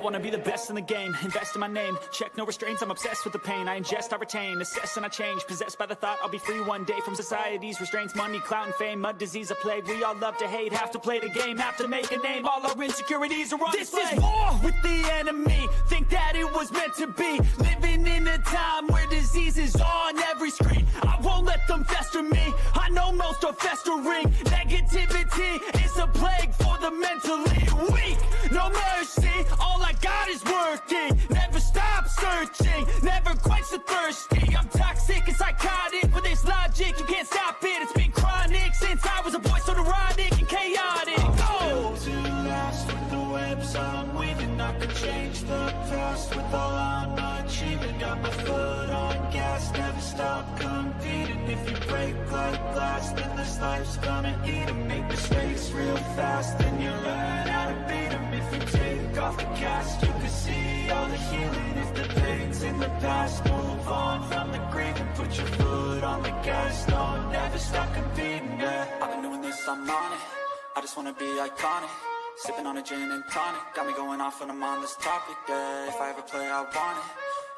want to be the best in the game, invest in my name, check no restraints, I'm obsessed with the pain. I ingest, I retain, assess and I change, possessed by the thought I'll be free one day from society's restraints. Money, clout and fame, mud, disease, a plague. We all love to hate, have to play the game, have to make a name. All our insecurities are on display. This is war with the enemy, think that it was meant to be. Living in a time where disease is on every screen. I won't let them fester me, I know most are festering. Negativity is a plague for the mentally weak. No mercy, all I got is working. Never stop searching, never quench the thirsty. I'm toxic and psychotic, with this logic you can't stop it. It's been chronic since I was a boy, so neurotic and chaotic. I'm built to last with the webs I'm weaving. I could change the past with all I'm achieving. Got my foot on gas, never stop competing. If you break like glass, then this life's gonna eat 'em. Make mistakes real fast, then you learn how to beat 'em. If you take off the cast, you can see all the healing. If the pain's in the past, move on from the grieving. Put your foot on the gas, no, never stop competing, yeah. I've been doing this, I'm on it, I just wanna be iconic. Sipping on a gin and tonic, got me going off when I'm on this topic, yeah. If I ever play, I want it,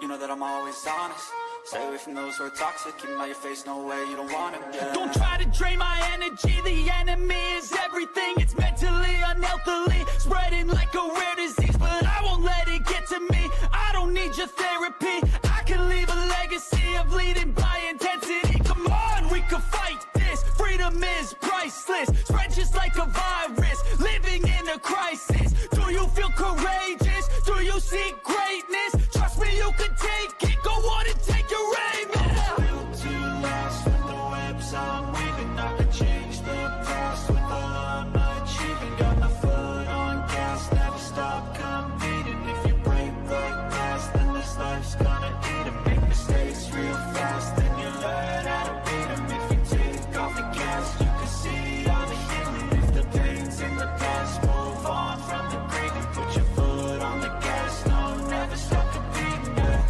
you know that I'm always honest. Stay away from those who are toxic, keep them out your face, no way, you don't want it, yeah. Don't try to drain my energy, the enemy is everything. It's mentally, unhealthily, spreading like a rare disease. But I won't let it get to me, I don't need your therapy. I can leave a legacy of leading by intensity. Come on, we can fight this, freedom is priceless. Spread just like a virus, living in a crisis. Do you feel courageous? Do you seek greatness? Trust me, you can take it, go on and take your aim, yeah. I'm built to last with the webs I'm weaving. I could change the past with all I'm achieving. Got my foot on gas, never stop competing. If you break like glass, then this life's gonna eat 'em. Make mistakes real fast, then you learn how to beat 'em. If you take off the gas, you can see all the healing. If the pain's in the past, move on from the grieving. Put your foot on the gas, no, never stop competing, yeah.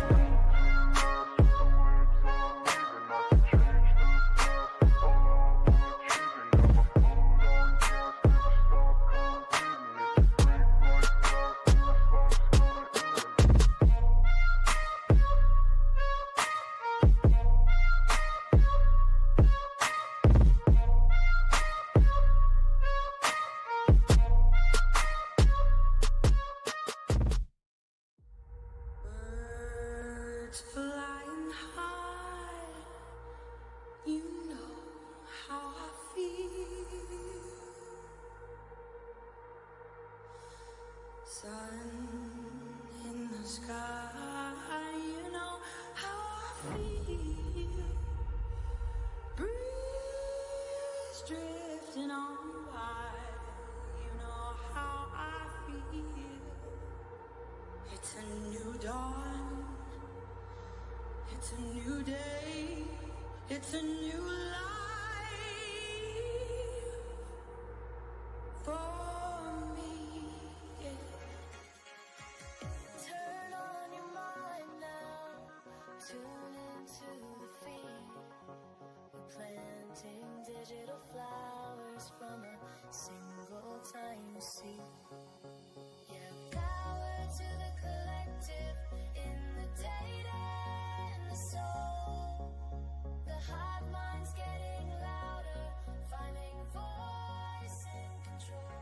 Birds flying high, you know how I feel. Sun in the sky, you know how I feel. Breeze drifting on by, you know how I feel. It's a new dawn, it's a new day, it's a new life for me, yeah. Turn on your mind now, tune into the feed. We're planting digital flowers from a single tiny seed. Yeah, power to the collective, in the data and the soul. The hive mind's getting louder, finding voice and control.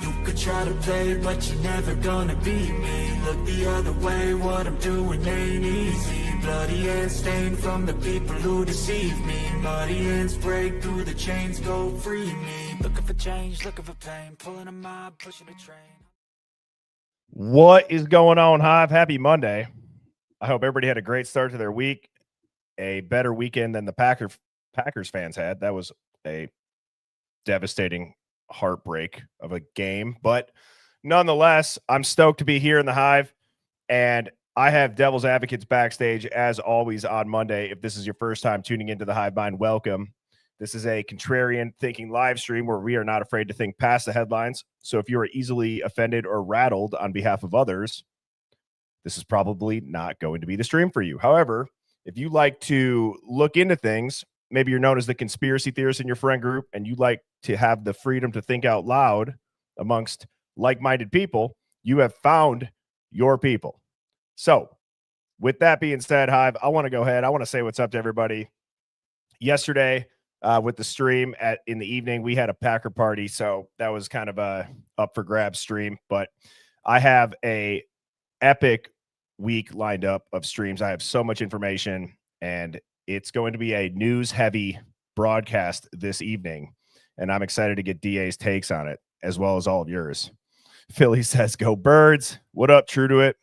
You could try to play, but you're never gonna beat me. Look the other way, what I'm doing ain't easy. Bloody hands stained from the people who deceive me. Muddy hands break through the chains, go free me. Looking for change, looking for pain, pulling a mob, pushing a train. What is going on, Hive? Happy Monday. I hope everybody had a great start to their week, a better weekend than the Packers fans had. That was a devastating heartbreak of a game, but nonetheless, I'm stoked to be here in the Hive, and I have Devil's Advocates backstage as always on Monday. If this is your first time tuning into the Hive Mind, welcome. This is a contrarian thinking live stream where we are not afraid to think past the headlines. So if you are easily offended or rattled on behalf of others, this is probably not going to be the stream for you. However, if you like to look into things maybe you're known as the conspiracy theorist in your friend group, and you like to have the freedom to think out loud amongst like-minded people, you have found your people. So with that being said, Hive, I want to go ahead. I want to say what's up to everybody. Yesterday, with the stream in the evening, we had a Packer party, so that was kind of a up for grabs stream. But I have a epic week lined up of streams. I have so much information, and it's going to be a news-heavy broadcast this evening, and I'm excited to get DA's takes on it, as well as all of yours. Philly says, "Go Birds." What up, true to it?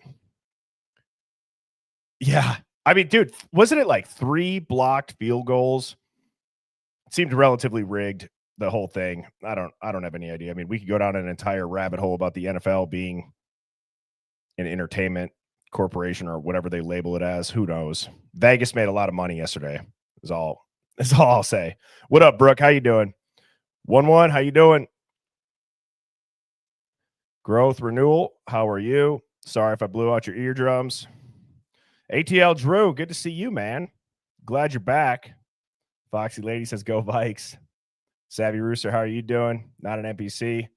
Yeah. I mean, dude, wasn't it like 3 blocked field goals? It seemed relatively rigged, the whole thing. I don't have any idea. I mean, we could go down an entire rabbit hole about the NFL being an entertainment corporation or whatever they label it as. Who knows? Vegas made a lot of money yesterday. That's all I'll say. What up, Brooke? How you doing? 1-1, how you doing? Growth Renewal, how are you? Sorry if I blew out your eardrums. ATL Drew, good to see you, man. Glad you're back. Foxy Lady says, "Go Vikes." Savvy Rooster, how are you doing? Not an NPC.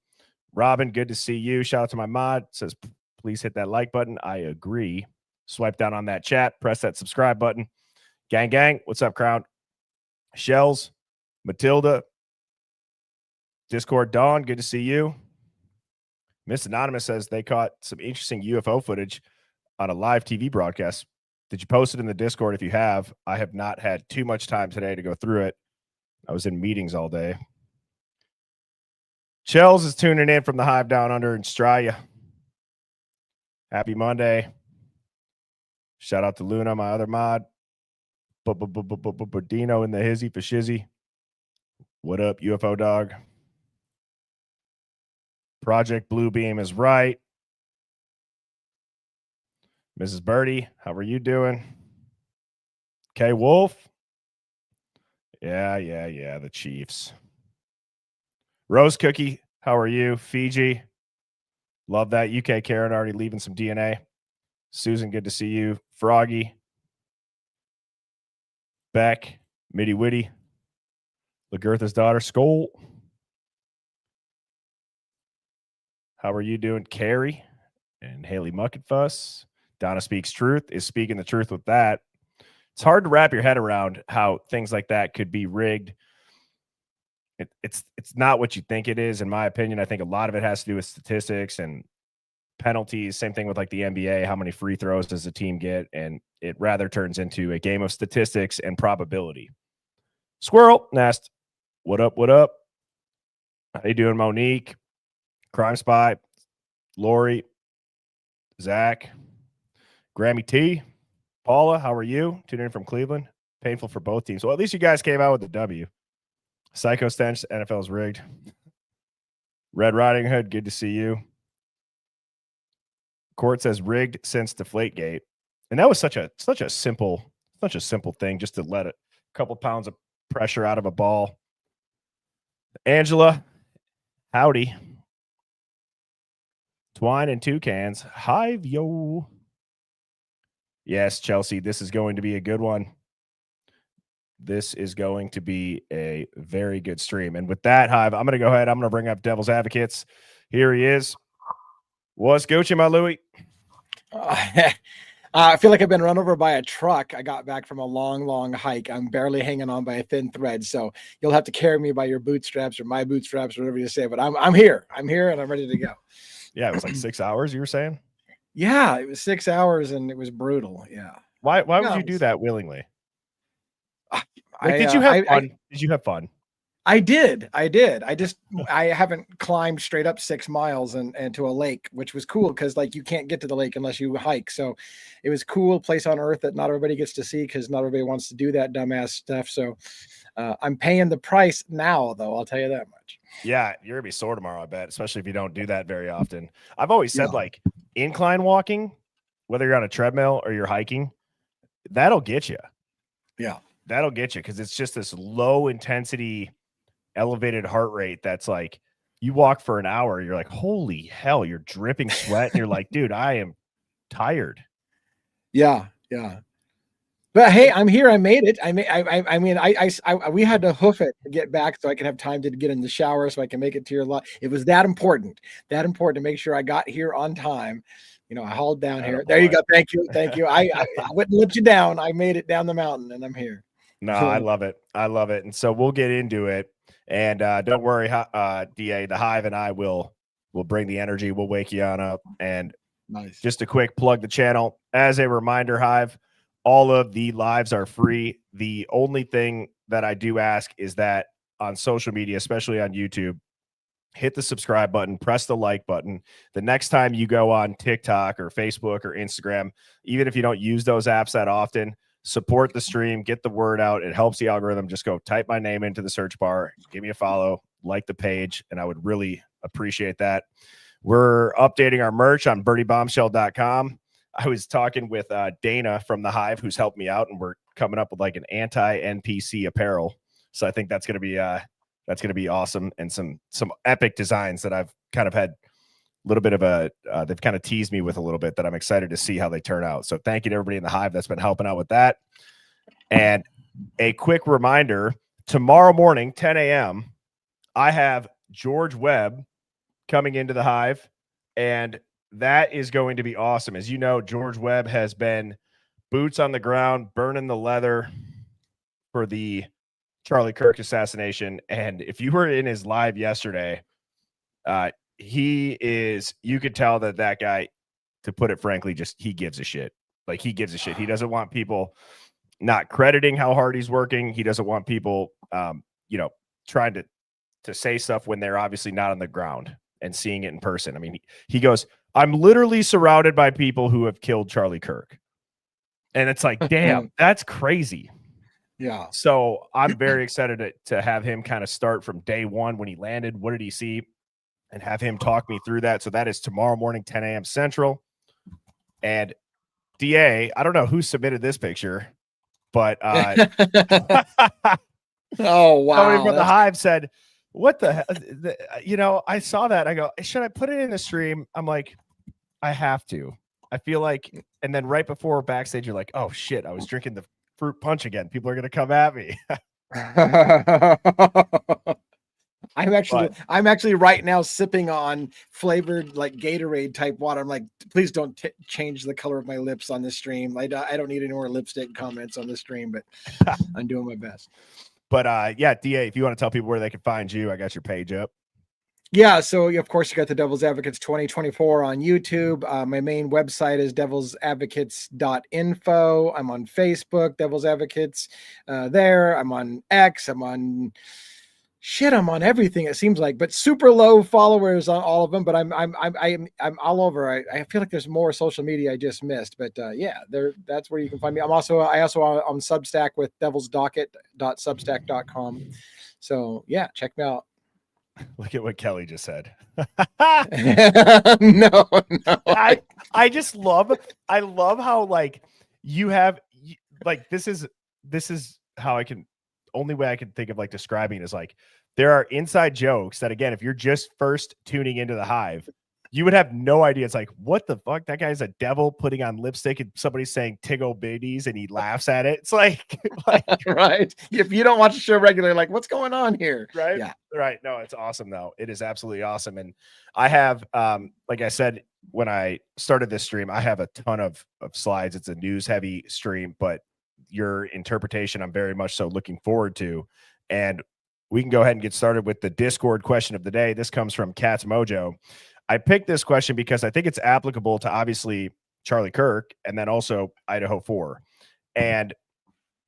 Robin, good to see you. Shout out to my mod. Says, "Please hit that like button." I agree. Swipe down on that chat. Press that subscribe button. Gang, gang. What's up, crowd? Shells, Matilda, Discord Dawn, good to see you. Miss Anonymous says they caught some interesting UFO footage on a live TV broadcast. Did you post it in the Discord? If you have, I have not had too much time today to go through it. I was in meetings all day. Shells is tuning in from the Hive down under in Straya. Happy Monday. Shout out to Luna, my other mod. Berdino in the hizzy for shizzy. What up, UFO dog? Project Bluebeam is right. Mrs. Birdie, how are you doing? K Wolf. Yeah, the Chiefs. Rose Cookie, how are you? Fiji. Love that. UK Karen already leaving some DNA. Susan, good to see you. Froggy. Beck. Mitty Witty. Lagertha's daughter. Skoll. How are you doing? Carrie and Haley Mucketfuss. Donna Speaks Truth is speaking the truth with that. It's hard to wrap your head around how things like that could be rigged. It's not what you think it is, in my opinion. I think a lot of it has to do with statistics and penalties. Same thing with like the NBA. How many free throws does a team get? And it rather turns into a game of statistics and probability. Squirrel Nest. What up? What up? How you doing, Monique? Crime Spy. Lori. Zach. Grammy T. Paula, how are you? Tuning in from Cleveland. Painful for both teams. Well, at least you guys came out with the W. Psycho Stench, NFL's rigged. Red Riding Hood, good to see you. Court says rigged since Deflategate. And that was such a simple thing, just to let a couple pounds of pressure out of a ball. Angela, howdy. Twine and Toucans. Hive, yo. Yes, Chelsea, this is going to be a good one. This is going to be a very good stream. And with that, Hive, I'm going to go ahead. I'm going to bring up Devil's Advocates. Here he is. What's Gucci, my Louie? I feel like I've been run over by a truck. I got back from a long hike. I'm barely hanging on by a thin thread. So you'll have to carry me by your bootstraps or my bootstraps, whatever you say. But I'm here. I'm here and I'm ready to go. Yeah, it was like 6 hours, you were saying? Yeah, it was 6 hours and it was brutal. Yeah. Why would you do that willingly? Did you have fun? I did. I haven't climbed straight up 6 miles and to a lake, which was cool because like you can't get to the lake unless you hike. So it was cool place on earth that not everybody gets to see because not everybody wants to do that dumbass stuff. So I'm paying the price now, though. I'll tell you that much. Yeah, you're gonna be sore tomorrow, I bet, especially if you don't do that very often. I've always said like incline walking, whether you're on a treadmill or you're hiking, that'll get you. Yeah. That'll get you because it's just this low intensity, elevated heart rate that's like you walk for an hour, you're like, holy hell, you're dripping sweat, and you're like, dude, I am tired. Yeah. But hey, I'm here. I made it. We had to hoof it to get back so I can have time to get in the shower so I can make it to your lot. It was that important to make sure I got here on time. I hauled down here. There you go. Thank you. I wouldn't let you down. I made it down the mountain and I'm here. No, I love it. And so we'll get into it. And don't worry, DA, the Hive and I will bring the energy. We'll wake you on up. And nice. Just a quick plug the channel. As a reminder, Hive, all of the lives are free. The only thing that I do ask is that on social media, especially on YouTube, hit the subscribe button, press the like button. The next time you go on TikTok or Facebook or Instagram, even if you don't use those apps that often, support the stream, get the word out. It helps the algorithm. Just go type my name into the search bar, give me a follow, like the page, and I would really appreciate that. We're updating our merch on birdie-bombshell.com. I was talking with Dana from the Hive, who's helped me out, and we're coming up with like an anti-NPC apparel. So I think that's going to be awesome, and some epic designs that I've kind of had a little bit of they've kind of teased me with a little bit that I'm excited to see how they turn out. So thank you to everybody in the Hive that's been helping out with that. And a quick reminder, tomorrow morning, 10 a.m., I have George Webb coming into the Hive, and that is going to be awesome. As you know, George Webb has been boots on the ground, burning the leather for the Charlie Kirk assassination. And if you were in his live yesterday, you could tell that guy, to put it frankly, he gives a shit. Like, he gives a shit. He doesn't want people not crediting how hard he's working. He doesn't want people, trying to say stuff when they're obviously not on the ground and seeing it in person. I mean, he goes, I'm literally surrounded by people who have killed Charlie Kirk. And it's like, damn, that's crazy. Yeah. So I'm very excited to have him kind of start from day one when he landed. What did he see? And have him talk me through that. So that is tomorrow morning, 10 a.m. Central. And DA, I don't know who submitted this picture, but oh, wow. Somebody from the Hive said, what the hell? I saw that. I go, should I put it in the stream? I'm like, I have to. I feel like, and then right before backstage, you're like, oh shit, I was drinking the fruit punch again. People are going to come at me. I'm actually right now sipping on flavored like Gatorade type water. I'm like, please don't change the color of my lips on the stream. I don't need any more lipstick comments on the stream, but I'm doing my best. But yeah, DA, if you want to tell people where they can find you, I got your page up. Yeah, so of course you got the Devil's Advocates 2024 on YouTube. My main website is devilsadvocates.info. I'm on Facebook, Devil's Advocates. There, I'm on X. I'm on everything. It seems like, but super low followers on all of them. But I'm all over. I feel like there's more social media I just missed. But yeah, that's where you can find me. I also on Substack with devilsdocket.substack.com. So yeah, check me out. Look at what Kelly just said. No. I just love how like you have like this is how only way I can think of like describing is like there are inside jokes that, again, if you're just first tuning into the Hive, you would have no idea. It's like, what the fuck? That guy's a devil putting on lipstick and somebody's saying Tiggo Biddies and he laughs at it. It's like right. If you don't watch the show regularly, like, what's going on here? Right. Yeah. Right. No, it's awesome though. It is absolutely awesome. And I have, like I said, when I started this stream, I have a ton of slides. It's a news heavy stream, but your interpretation, I'm very much so looking forward to. And we can go ahead and get started with the Discord question of the day. This comes from Cat's Mojo. I picked this question because I think it's applicable to obviously Charlie Kirk and then also Idaho 4. And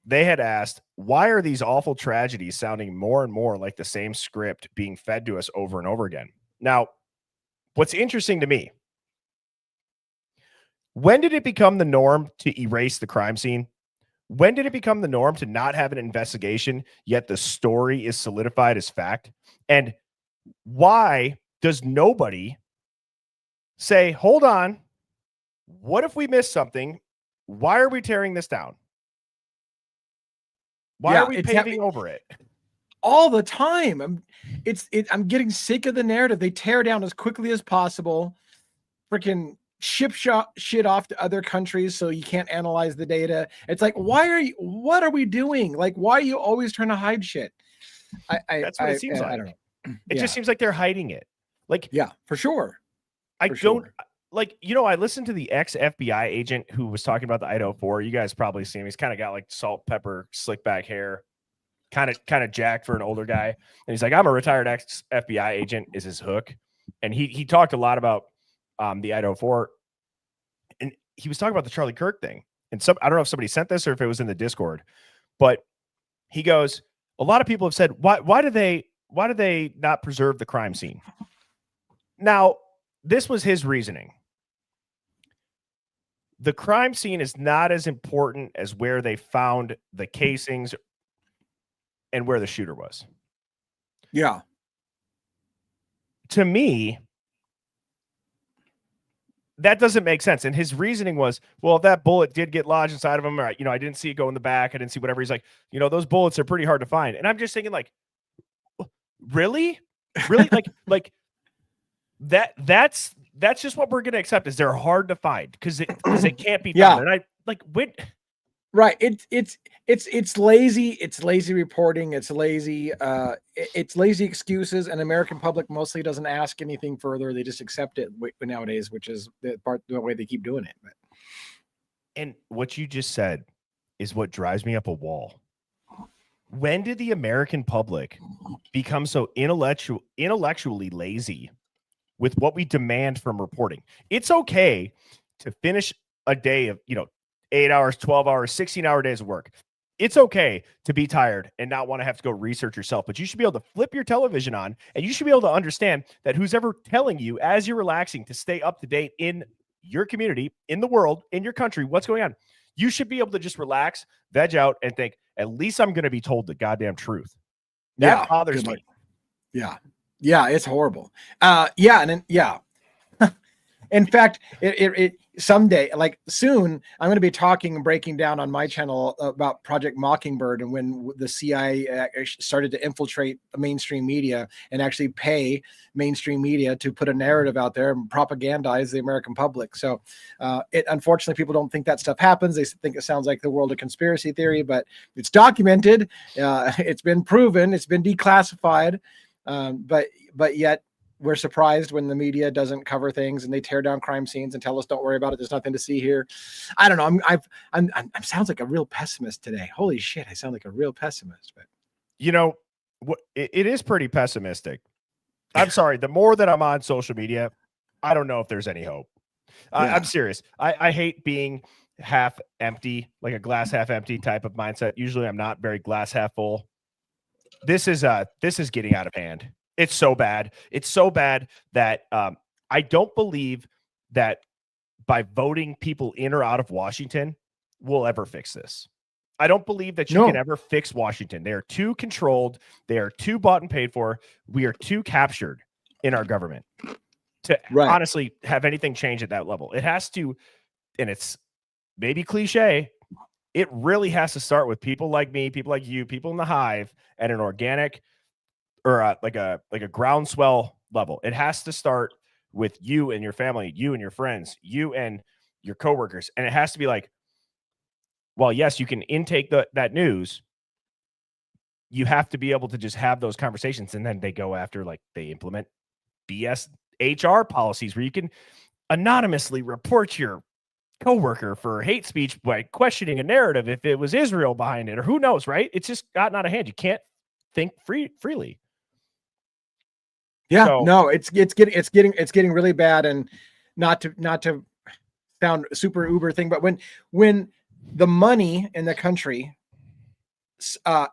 they had asked, why are these awful tragedies sounding more and more like the same script being fed to us over and over again? Now, what's interesting to me, when did it become the norm to erase the crime scene? When did it become the norm to not have an investigation, yet the story is solidified as fact? And why does nobody say, hold on, what if we missed something? Why are we tearing this down? Why are we paving over it? All the time. I'm getting sick of the narrative. They tear down as quickly as possible. Freaking ship shit off to other countries so you can't analyze the data. It's like, what are we doing? Like, why are you always trying to hide shit? That's what it seems like. I don't know. It just seems like they're hiding it. Like, yeah, for sure. I don't like, I listened to the ex FBI agent who was talking about the Idaho 4. You guys probably see him. He's kind of got like salt, pepper, slick back hair, kind of jacked for an older guy. And he's like, I'm a retired ex FBI agent is his hook. And he talked a lot about the Idaho 4. And he was talking about the Charlie Kirk thing. And I don't know if somebody sent this or if it was in the Discord, but he goes, a lot of people have said, why do they not preserve the crime scene? Now, this was his reasoning. The crime scene is not as important as where they found the casings and where the shooter was. Yeah. To me, that doesn't make sense. And his reasoning was, well, if that bullet did get lodged inside of him, or, I didn't see it go in the back, I didn't see whatever. He's like, those bullets are pretty hard to find. And I'm just thinking, like, really? like that's just what we're going to accept, is they're hard to find because it can't be done. And I like, when. Right. It's lazy. It's lazy reporting. It's lazy excuses. And American public mostly doesn't ask anything further. They just accept it nowadays, which is the way they keep doing it. But. And what you just said is what drives me up a wall. When did the American public become so intellectually lazy with what we demand from reporting? It's okay to finish a day of, 8 hours, 12 hours, 16-hour days of work. It's okay to be tired and not want to have to go research yourself, but you should be able to flip your television on and you should be able to understand that who's ever telling you as you're relaxing to stay up to date in your community, in the world, in your country, what's going on. You should be able to just relax, veg out, and think, at least I'm going to be told the goddamn truth. That bothers me. Yeah. Yeah, it's horrible. In fact, it someday, like soon, I'm going to be talking and breaking down on my channel about Project Mockingbird and when the CIA started to infiltrate mainstream media and actually pay mainstream media to put a narrative out there and propagandize the American public. So unfortunately, people don't think that stuff happens. They think it sounds like the world of conspiracy theory, but it's documented. It's been proven. It's been declassified. But yet, we're surprised when the media doesn't cover things and they tear down crime scenes and tell us, don't worry about it. There's nothing to see here. I don't know. I sounds like a real pessimist today. Holy shit. I sound like a real pessimist, but it is pretty pessimistic. I'm sorry. The more that I'm on social media, I don't know if there's any hope. I'm serious. I hate being half empty, like a glass half empty type of mindset. Usually I'm not very glass half full. This is getting out of hand. It's so bad. It's so bad that I don't believe that by voting people in or out of Washington will ever fix this. I don't believe that you can ever fix Washington. They are too controlled. They are too bought and paid for. We are too captured in our government to honestly have anything change at that level. It has to, and it's maybe cliche, it really has to start with people like me, people like you, people in the hive at an organic or like a groundswell level. It has to start with you and your family, you and your friends, you and your coworkers. And it has to be like, well, yes, you can intake that news. You have to be able to just have those conversations. And then they go after, like, they implement BS HR policies where you can anonymously report your coworker for hate speech by questioning a narrative if it was Israel behind it, or who knows, right? It's just gotten out of hand. You can't think freely. Yeah, no, it's getting really bad, and not to sound super uber thing, but when the money in the country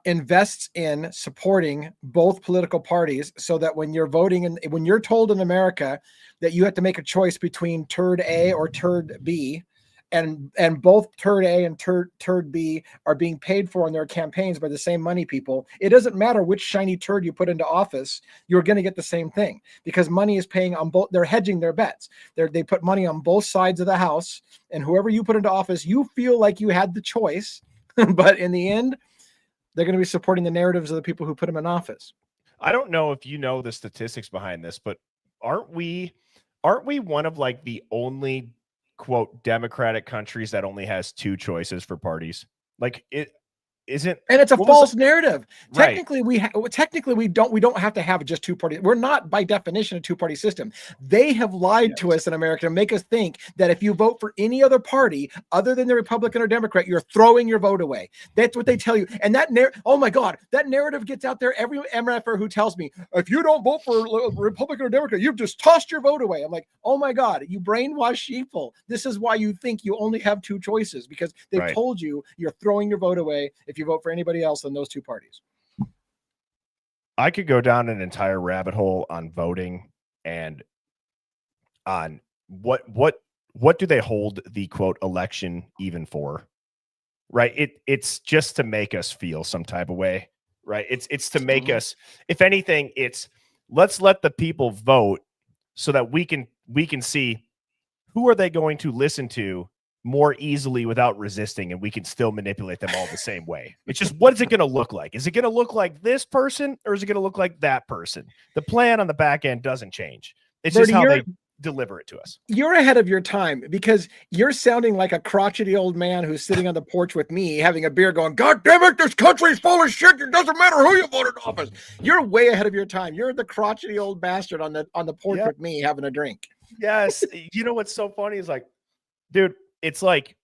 invests in supporting both political parties, so that when you're voting and when you're told in America that you have to make a choice between turd A or turd B, and both turd A and turd B are being paid for in their campaigns by the same money people, it doesn't matter which shiny turd you put into office, you're going to get the same thing, because money is paying on both. They're hedging their bets. They put money on both sides of the house, and whoever you put into office, you feel like you had the choice, but in the end, they're going to be supporting the narratives of the people who put them in office. I don't know if you know the statistics behind this, but aren't we one of like the only quote democratic countries that only has 2 choices for parties. Like it isn't, and it's a what was false narrative. Right. Technically, we don't have to have just 2 parties. We're not by definition a 2-party system. They have lied to us in America to make us think that if you vote for any other party other than the Republican or Democrat, you're throwing your vote away. That's what they tell you. And that oh my God, that narrative gets out there. Every MFer who tells me, if you don't vote for Republican or Democrat, you've just tossed your vote away. I'm like, oh my God, you brainwashed sheeple. This is why you think you only have 2 choices, because they've Right. told you you're throwing your vote away if you vote for anybody else than those 2 parties. I could go down an entire rabbit hole on voting and on what do they hold the quote election even for, right? It's just to make us feel some type of way, right? It's to make us, if anything, it's let's let the people vote so that we can see who are they going to listen to more easily without resisting, and we can still manipulate them all the same way. It's just, what is it going to look like? Is it going to look like this person, or is it going to look like that person? The plan on the back end doesn't change. It's Birdie, just how they deliver it to us. You're ahead of your time, because you're sounding like a crotchety old man who's sitting on the porch with me having a beer going, God damn it, this country's full of shit. It doesn't matter who you voted in office. You're way ahead of your time. You're the crotchety old bastard on the porch with me having a drink. Yes. You know what's so funny is, like, dude, it's like,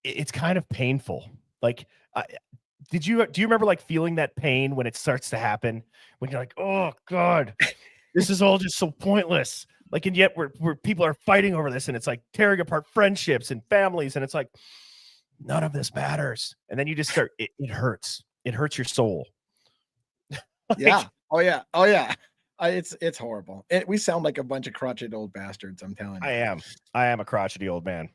it's kind of painful. Like, do you remember like feeling that pain when it starts to happen, when you're like, oh God, this is all just so pointless. Like, and yet we're people are fighting over this, and it's like tearing apart friendships and families. And it's like, none of this matters. And then you just start, it hurts. It hurts your soul. Like, yeah. Oh yeah. Oh yeah. It's horrible. We sound like a bunch of crotchety old bastards. I'm telling you. I am a crotchety old man.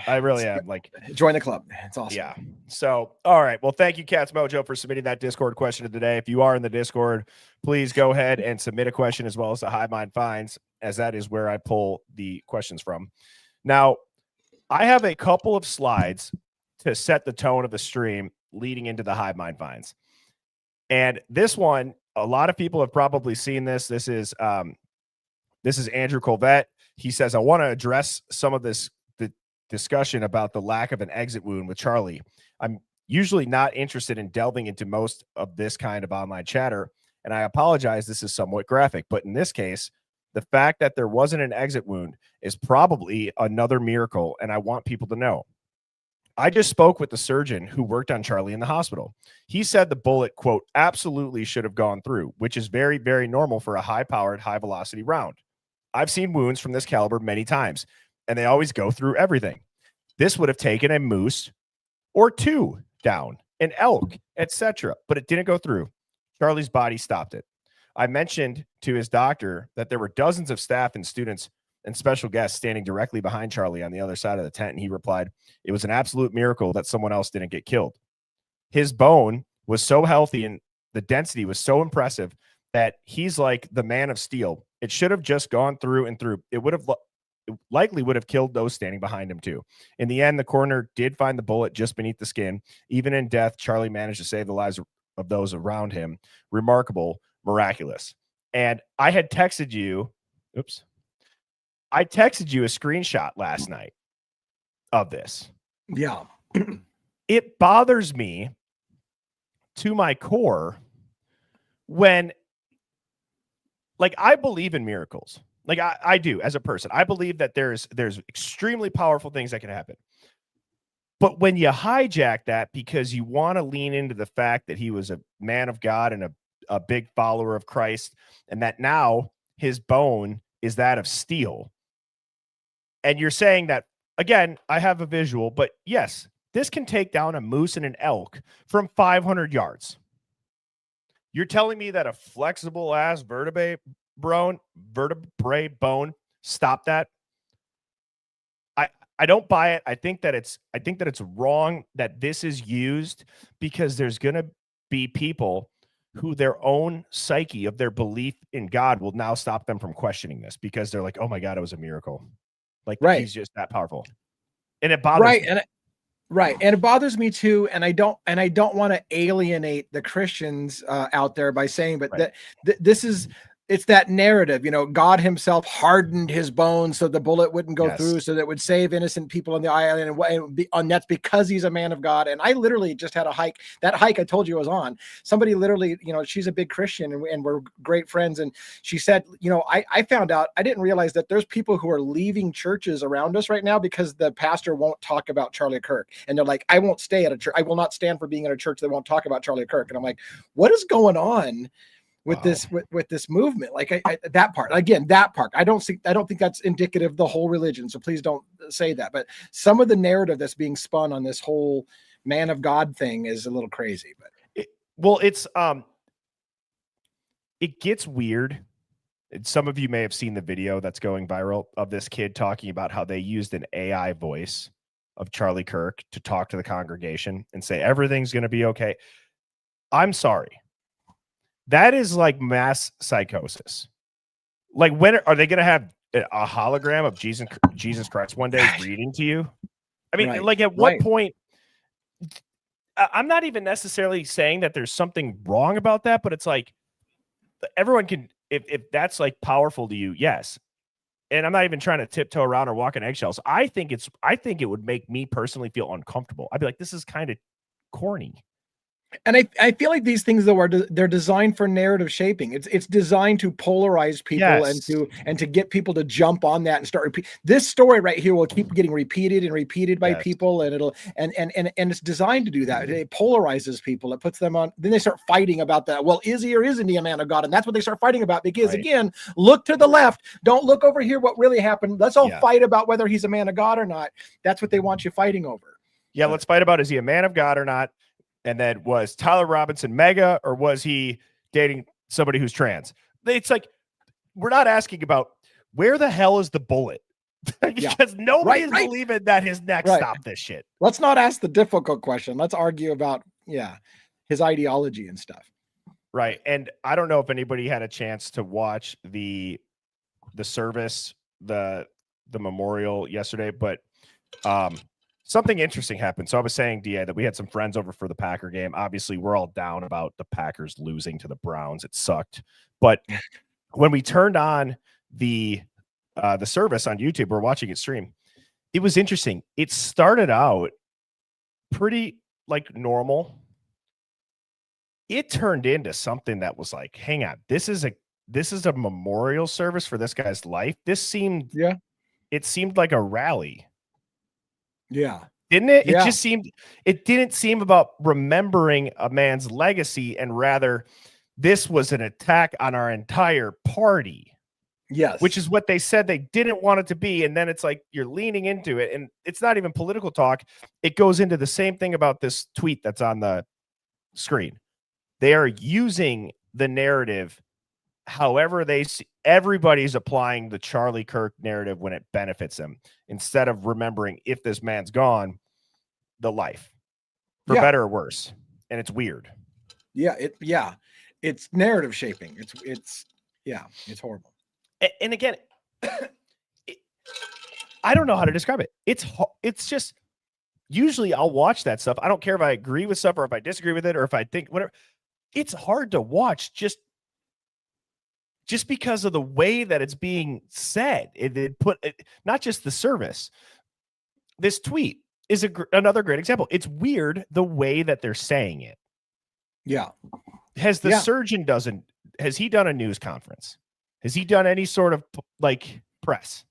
I really am. Like, join the club. It's awesome. Yeah. So, all right. Well, thank you, Cats Mojo, for submitting that Discord question of the day. If you are in the Discord, please go ahead and submit a question, as well as the Hive Mind Finds, as that is where I pull the questions from. Now, I have a couple of slides to set the tone of the stream leading into the Hive Mind Finds. And this one, a lot of people have probably seen this. This is Andrew Colvette. He says, I want to address some of this discussion about the lack of an exit wound with Charlie. I'm usually not interested in delving into most of this kind of online chatter, and I apologize, this is somewhat graphic, but in this case, the fact that there wasn't an exit wound is probably another miracle, and I want people to know. I just spoke with the surgeon who worked on Charlie in the hospital. He said the bullet, quote, absolutely should have gone through, which is very, very normal for a high-powered, high-velocity round. I've seen wounds from this caliber many times, and they always go through everything. This would have taken a moose or 2 down, an elk, etc., but it didn't go through. Charlie's body stopped it. I mentioned to his doctor that there were dozens of staff and students and special guests standing directly behind Charlie on the other side of the tent, and he replied, it was an absolute miracle that someone else didn't get killed. His bone was so healthy and the density was so impressive that he's like the man of steel. It should have just gone through and through. It likely would have killed those standing behind him too. In the end, the coroner did find the bullet just beneath the skin. Even in death, Charlie managed to save the lives of those around him. Remarkable, miraculous. And I had texted you, I texted you a screenshot last night of this. Yeah. It bothers me to my core when, like, I believe in miracles. Like I do as a person. I believe that there's extremely powerful things that can happen. But when you hijack that because you want to lean into the fact that he was a man of God and a big follower of Christ, and that now his bone is that of steel, and you're saying that, again, I have a visual, but yes, this can take down a moose and an elk from 500 yards. You're telling me that a flexible ass vertebrae bone stop that? I don't buy it. I think that it's wrong that this is used, because there's going to be people who their own psyche of their belief in God will now stop them from questioning this, because they're like, oh my God, it was a miracle. Like, he's just that powerful. And it bothers me. And it bothers me too. And I don't want to alienate the Christians out there by saying, but this is it's that narrative, God himself hardened his bones so the bullet wouldn't go Yes. through, so that it would save innocent people on the island. And that's because he's a man of God. And I literally just had a hike. That hike I told you I was on. Somebody literally, she's a big Christian and we're great friends. And she said, I found out, I didn't realize that there's people who are leaving churches around us right now because the pastor won't talk about Charlie Kirk. And they're like, I won't stay at a church. I will not stand for being at a church that won't talk about Charlie Kirk. And I'm like, what is going on with this with this movement? Like that part I don't think that's indicative of the whole religion, so please don't say that. But some of the narrative that's being spun on this whole man of God thing is a little crazy. But it gets weird. And some of you may have seen the video that's going viral of this kid talking about how they used an AI voice of Charlie Kirk to talk to the congregation and say everything's going to be okay. I'm sorry. That is like mass psychosis. Like, when are they going to have a hologram of Jesus Christ one day reading to you? I mean, like, at what point? I'm not even necessarily saying that there's something wrong about that, but it's like everyone can, if that's like powerful to you, yes. And I'm not even trying to tiptoe around or walk on eggshells. I think it would make me personally feel uncomfortable. I'd be like, this is kind of corny. And I feel like these things though they're designed for narrative shaping. It's designed to polarize people and to get people to jump on that and start this story right here will keep getting repeated by people, and it'll and it's designed to do that. It polarizes people. It puts them on. Then they start fighting about that. Well, is he or isn't he a man of God? And that's what they start fighting about, because again, look to the left. Don't look over here. What really happened? Let's all fight about whether he's a man of God or not. That's what they want you fighting over. Yeah, let's fight about, is he a man of God or not? And then, was Tyler Robinson mega, or was he dating somebody who's trans? It's like, we're not asking about where the hell is the bullet, because nobody is believing that his neck stopped this shit. Let's not ask the difficult question. Let's argue about his ideology and stuff. Right. And I don't know if anybody had a chance to watch the service, the memorial yesterday, but something interesting happened. So I was saying, DA, that we had some friends over for the Packer game. Obviously, we're all down about the Packers losing to the Browns. It sucked. But when we turned on the service on YouTube, we're watching it stream. It was interesting. It started out pretty like normal. It turned into something that was like, hang on, this is a memorial service for this guy's life. It seemed like a rally. Yeah. Didn't it? It didn't seem about remembering a man's legacy, and rather this was an attack on our entire party. Yes. Which is what they said they didn't want it to be. And then it's like, you're leaning into it, and it's not even political talk. It goes into the same thing about this tweet that's on the screen. They are using the narrative however they see. Everybody's applying the Charlie Kirk narrative when it benefits them, instead of remembering, if this man's gone, the life, for better or worse. And it's weird. It's narrative shaping. It's horrible. And again, I don't know how to describe it. It's just, usually I'll watch that stuff. I don't care if I agree with stuff or if I disagree with it or if I think whatever. It's hard to watch just because of the way that it's being said. It put not just the service. This tweet is another great example. It's weird the way that they're saying it. Yeah. Has the surgeon has he done a news conference? Has he done any sort of like press?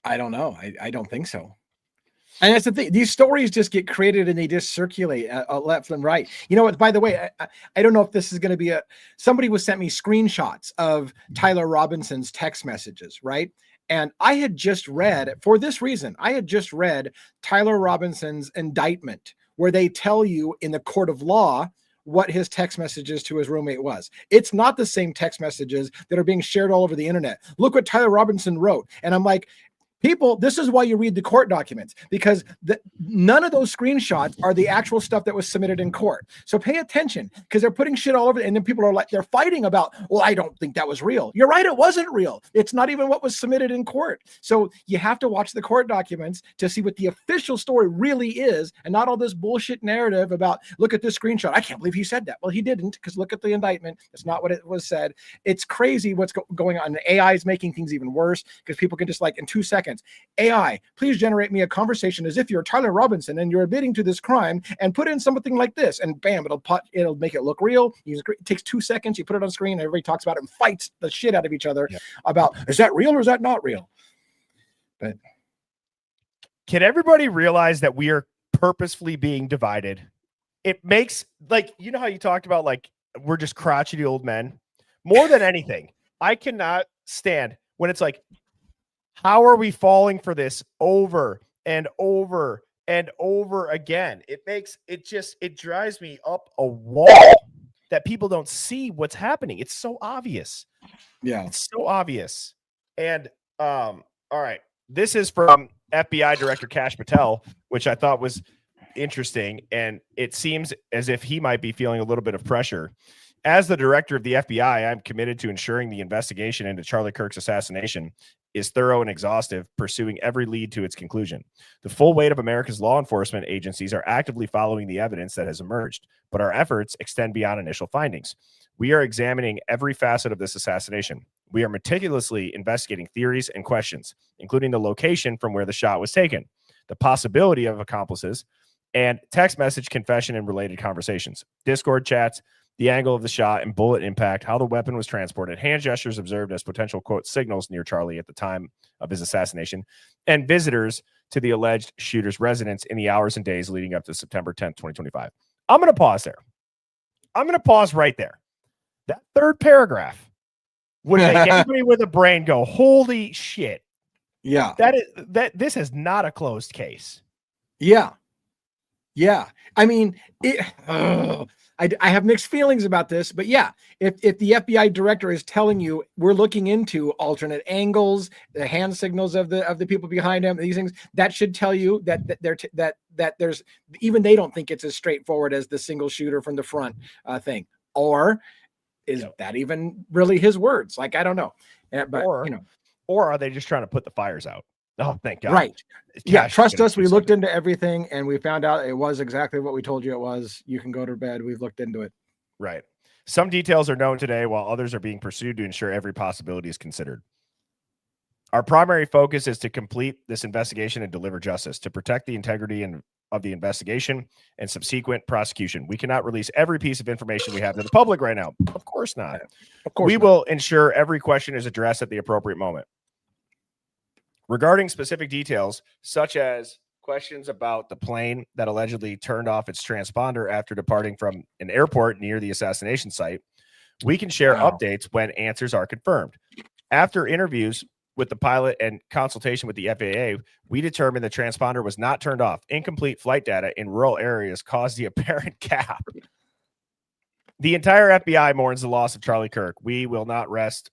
I don't know. I don't think so. And that's the thing. These stories just get created and they just circulate left and right. You know what? By the way, I don't know if this is going to be somebody was sent me screenshots of Tyler Robinson's text messages, right? And I had just read, for this reason, Tyler Robinson's indictment, where they tell you in the court of law what his text messages to his roommate was. It's not the same text messages that are being shared all over the internet. Look what Tyler Robinson wrote. And I'm like, People, this is why you read the court documents, because none of those screenshots are the actual stuff that was submitted in court. So pay attention, because they're putting shit all over, and then people are like, they're fighting about, well, I don't think that was real. You're right, it wasn't real. It's not even what was submitted in court. So you have to watch the court documents to see what the official story really is, and not all this bullshit narrative about, look at this screenshot. I can't believe he said that. Well, he didn't, because look at the indictment. That's not what it was said. It's crazy what's going on. The AI is making things even worse, because people can just, like, in 2 seconds, AI, please generate me a conversation as if you're Tyler Robinson and you're admitting to this crime, and put in something like this, and bam, it'll make it look real. It takes 2 seconds. You put it on screen, everybody talks about it and fights the shit out of each other about, is that real or is that not real? But can everybody realize that we are purposefully being divided? It makes, like, you know how you talked about, like, we're just crotchety old men. More than anything, I cannot stand when it's like, how are we falling for this over and over and over again? It drives me up a wall that people don't see what's happening. It's so obvious. yeah, It's so obvious. And all right, this is from FBI Director Kash Patel, which I thought was interesting, and it seems as if he might be feeling a little bit of pressure. As the director of the FBI, I'm committed to ensuring the investigation into Charlie Kirk's assassination is thorough and exhaustive, pursuing every lead to its conclusion. The full weight of America's law enforcement agencies are actively following the evidence that has emerged, but our efforts extend beyond initial findings. We are examining every facet of this assassination. We are meticulously investigating theories and questions, including the location from where the shot was taken, the possibility of accomplices, and text message, confession, and related conversations, Discord chats, the angle of the shot and bullet impact, how the weapon was transported, hand gestures observed as potential, quote, signals near Charlie at the time of his assassination, and visitors to the alleged shooter's residence in the hours and days leading up to September 10th, 2025. I'm going to pause there. I'm going to pause right there. That third paragraph would make anybody with a brain go, holy shit. yeah, This is not a closed case. yeah. I mean, I have mixed feelings about this, but yeah, if the FBI director is telling you we're looking into alternate angles, the hand signals of the people behind him, these things, that should tell you that there's, even they don't think it's as straightforward as the single shooter from the front thing. Or is that even really his words? Like, I don't know. But or are they just trying to put the fires out? Oh, thank God. Right. Yeah. Trust us. We looked into everything and we found out it was exactly what we told you it was. You can go to bed. We've looked into it. Right. Some details are known today while others are being pursued to ensure every possibility is considered. Our primary focus is to complete this investigation and deliver justice, to protect the integrity of the investigation and subsequent prosecution. We cannot release every piece of information we have to the public right now. Of course not. Of course we not. will ensure every question is addressed at the appropriate moment. Regarding specific details, such as questions about the plane that allegedly turned off its transponder after departing from an airport near the assassination site, we can share updates when answers are confirmed. After interviews with the pilot and consultation with the FAA, we determined the transponder was not turned off. Incomplete flight data in rural areas caused the apparent gap. The entire FBI mourns the loss of Charlie Kirk. We will not rest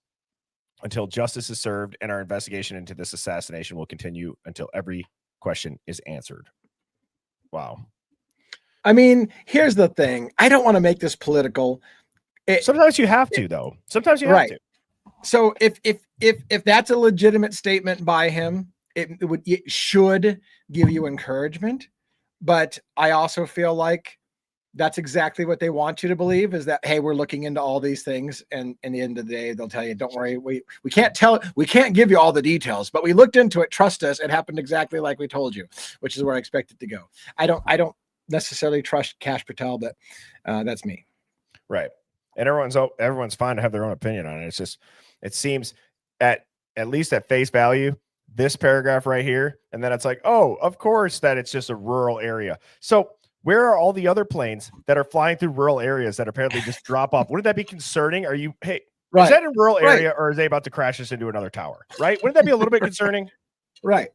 until justice is served, and our investigation into this assassination will continue until every question is answered. Wow. I mean, here's the thing. I don't want to make this political. Sometimes you have to, though. Sometimes you have to. So if that's a legitimate statement by him, it should give you encouragement. But I also feel like that's exactly what they want you to believe, is that, hey, we're looking into all these things. And in the end of the day, they'll tell you, don't worry, we can't give you all the details, but we looked into it. Trust us. It happened exactly like we told you, which is where I expect it to go. I don't necessarily trust Kash Patel, but that's me. Right. And everyone's fine to have their own opinion on it. It's just, it seems at least at face value, this paragraph right here, and then it's like, oh, of course that it's just a rural area. So where are all the other planes that are flying through rural areas that apparently just drop off? Wouldn't that be concerning? Is that a rural area, or is they about to crash us into another tower? Right? Wouldn't that be a little bit concerning? Right.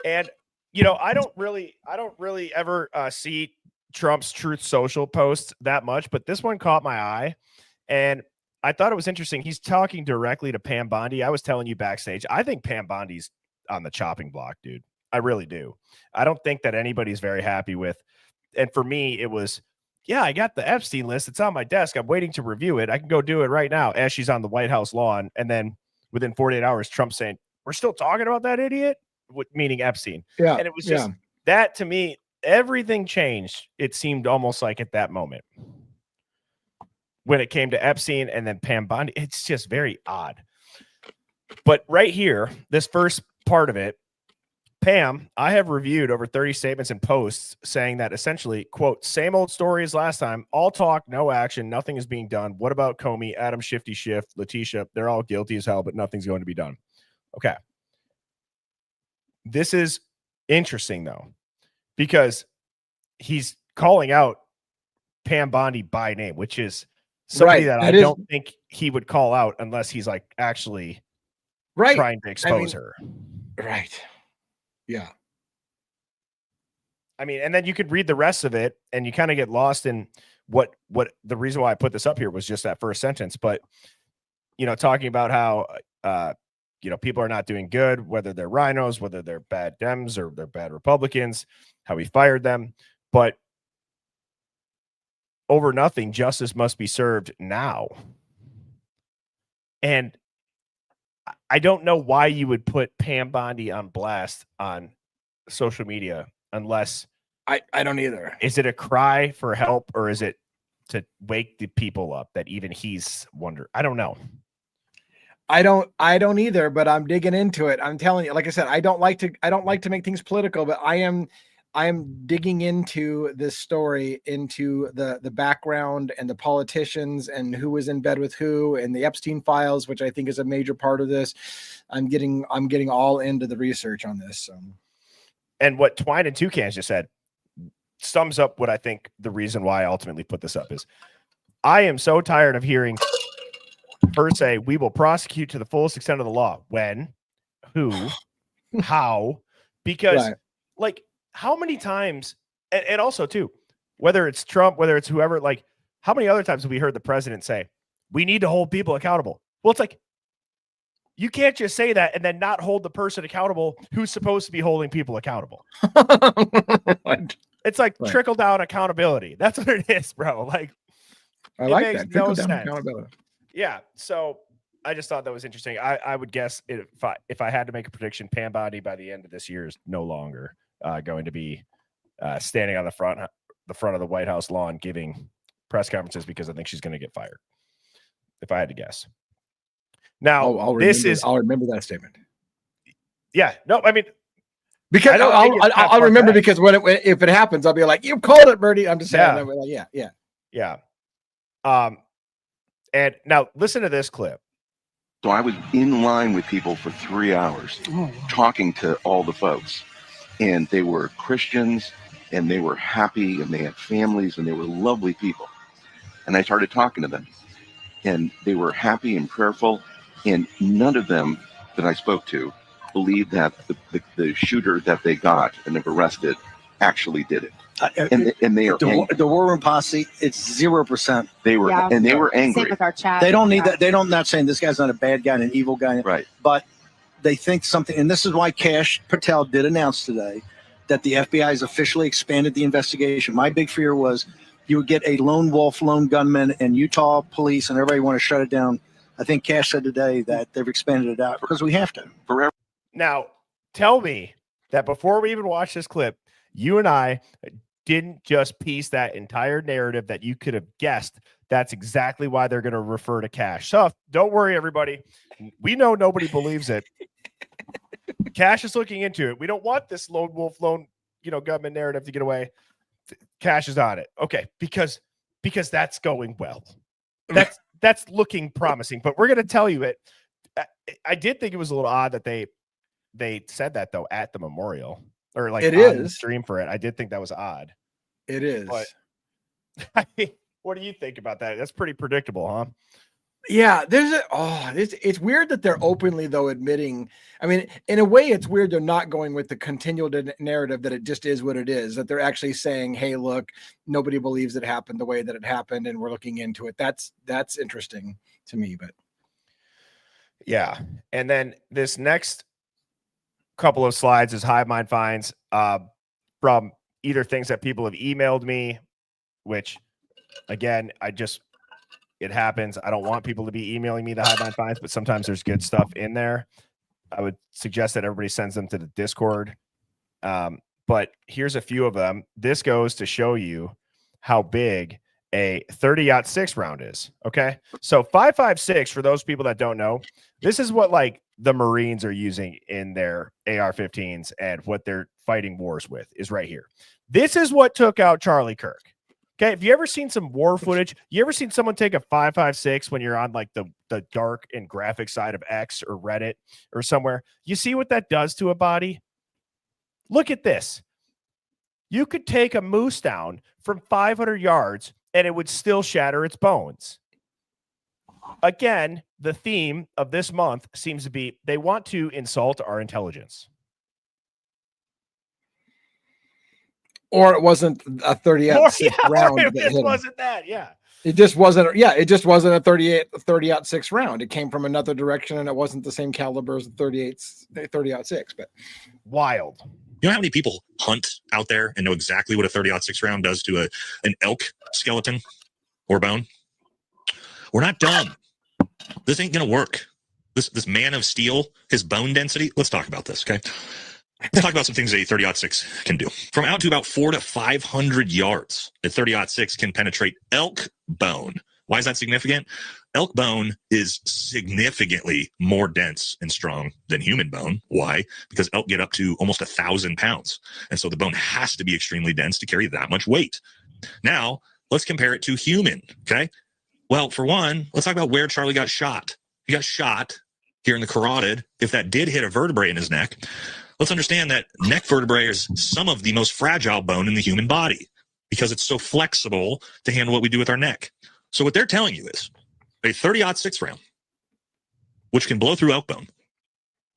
And I don't really ever see Trump's Truth Social posts that much, but this one caught my eye, and I thought it was interesting. He's talking directly to Pam Bondi. I was telling you backstage, I think Pam Bondi's on the chopping block, dude. I really do. I don't think that anybody's very happy with. And for me, it was, yeah, I got the Epstein list. It's on my desk. I'm waiting to review it. I can go do it right now as she's on the White House lawn. And then within 48 hours, Trump saying, we're still talking about that idiot, meaning Epstein. Yeah. And it was just that, to me, everything changed. It seemed almost like at that moment when it came to Epstein and then Pam Bondi. It's just very odd. But right here, this first part of it, Pam, I have reviewed over 30 statements and posts saying that essentially, quote, same old story as last time. All talk, no action. Nothing is being done. What about Comey, Adam Shifty Schiff, Letitia? They're all guilty as hell, but nothing's going to be done. Okay. This is interesting, though, because he's calling out Pam Bondi by name, which is somebody that I don't think he would call out unless he's like actually trying to expose her. Right. Yeah. I mean, and then you could read the rest of it and you kind of get lost in what the reason why I put this up here was just that first sentence. But, you know, talking about how, you know, people are not doing good, whether they're rhinos, whether they're bad Dems or they're bad Republicans, how he fired them. But over nothing, justice must be served now. And I don't know why you would put Pam Bondi on blast on social media unless I don't either. Is it a cry for help or is it to wake the people up that even he's wonder? I don't know. I don't either, but I'm digging into it. I'm telling you, like I said, I don't like to make things political, but I am digging into this story, into the background and the politicians and who was in bed with who and the Epstein files, which I think is a major part of this. I'm getting all into the research on this. So. And what Twine and Toucans just said sums up what I think the reason why I ultimately put this up is I am so tired of hearing her say, we will prosecute to the fullest extent of the law. When, who, how, because like, how many times, and also too, whether it's Trump, whether it's whoever, like how many other times have we heard the president say, we need to hold people accountable? Well, it's like, you can't just say that and then not hold the person accountable who's supposed to be holding people accountable. It's like trickle down accountability. That's what it is, bro. Like, I like that. Trickle down accountability. Yeah. So I just thought that was interesting. I would guess if I had to make a prediction, Pam Bondi by the end of this year is no longer going to be standing on the front of the White House lawn giving press conferences because I think she's going to get fired. If I had to guess. Now, I'll remember that statement. Yeah. No, I mean, because I'll remember because if it happens, I'll be like, you called it, Birdie. I'm just saying. Yeah. Like, yeah. And now listen to this clip. So I was in line with people for 3 hours talking to all the folks, and they were Christians and they were happy and they had families and they were lovely people. And I started talking to them and they were happy and prayerful, and none of them that I spoke to believed that the shooter that they got and have arrested actually did it. And they are the War Room posse. It's 0%. They were and they were angry. Same with our chat. They don't need that. They don't. Not saying this guy's not a bad guy and an evil guy, right? But they think something, and this is why Kash Patel did announce today that the FBI has officially expanded the investigation. My big fear was you would get a lone wolf, lone gunman, and Utah police and everybody want to shut it down. I think Kash said today that they've expanded it out because we have to. Forever. Now, tell me that before we even watch this clip, you and I didn't just piece that entire narrative that you could have guessed. That's exactly why they're going to refer to Kash. So don't worry, everybody. We know nobody believes it. Kash is looking into it. We don't want this lone wolf, gunman narrative to get away. Kash is on it. Okay. Because that's going well. That's looking promising, but we're going to tell you it. I did think it was a little odd that they said that though at the memorial or like on the stream for it. I did think that was odd. It is. But I mean, what do you think about that? That's pretty predictable, huh? Yeah, it's weird that they're openly though admitting. I mean, in a way, it's weird they're not going with the continual narrative that it just is what it is. That they're actually saying, "Hey, look, nobody believes it happened the way that it happened, and we're looking into it." That's interesting to me. But Yeah, and then this next couple of slides is Hive Mind finds from either things that people have emailed me, which again, it happens. I don't want people to be emailing me the Hive Mind finds, but sometimes there's good stuff in there. I would suggest that everybody sends them to the Discord. But here's a few of them. This goes to show you how big a 30-06 round is. Okay. So 5.56, for those people that don't know, this is what like the Marines are using in their AR-15s and what they're fighting wars with is right here. This is what took out Charlie Kirk. Okay, have you ever seen some war footage? You ever seen someone take a 5.56 when you're on like the dark and graphic side of X or Reddit or somewhere? You see what that does to a body? Look at this. You could take a moose down from 500 yards and it would still shatter its bones. Again, the theme of this month seems to be they want to insult our intelligence. or it wasn't a 30-06 round. It just wasn't that. Yeah. It just wasn't. Yeah, it just wasn't a 30-06 round. It came from another direction, and it wasn't the same caliber as the 30-06. But wild. You know how many people hunt out there and know exactly what a 30-06 round does to an elk skeleton or bone? We're not dumb. This ain't gonna work. This man of steel, his bone density. Let's talk about this, okay? Let's talk about some things a 30-06 can do. From out to about 400 to 500 yards, a 30-06 can penetrate elk bone. Why is that significant? Elk bone is significantly more dense and strong than human bone. Why? Because elk get up to almost 1,000 pounds. And so the bone has to be extremely dense to carry that much weight. Now, let's compare it to human, okay? Well, for one, let's talk about where Charlie got shot. He got shot here in the carotid. If that did hit a vertebrae in his neck, let's understand that neck vertebrae is some of the most fragile bone in the human body because it's so flexible to handle what we do with our neck. So what they're telling you is a 30-06 round, which can blow through elk bone,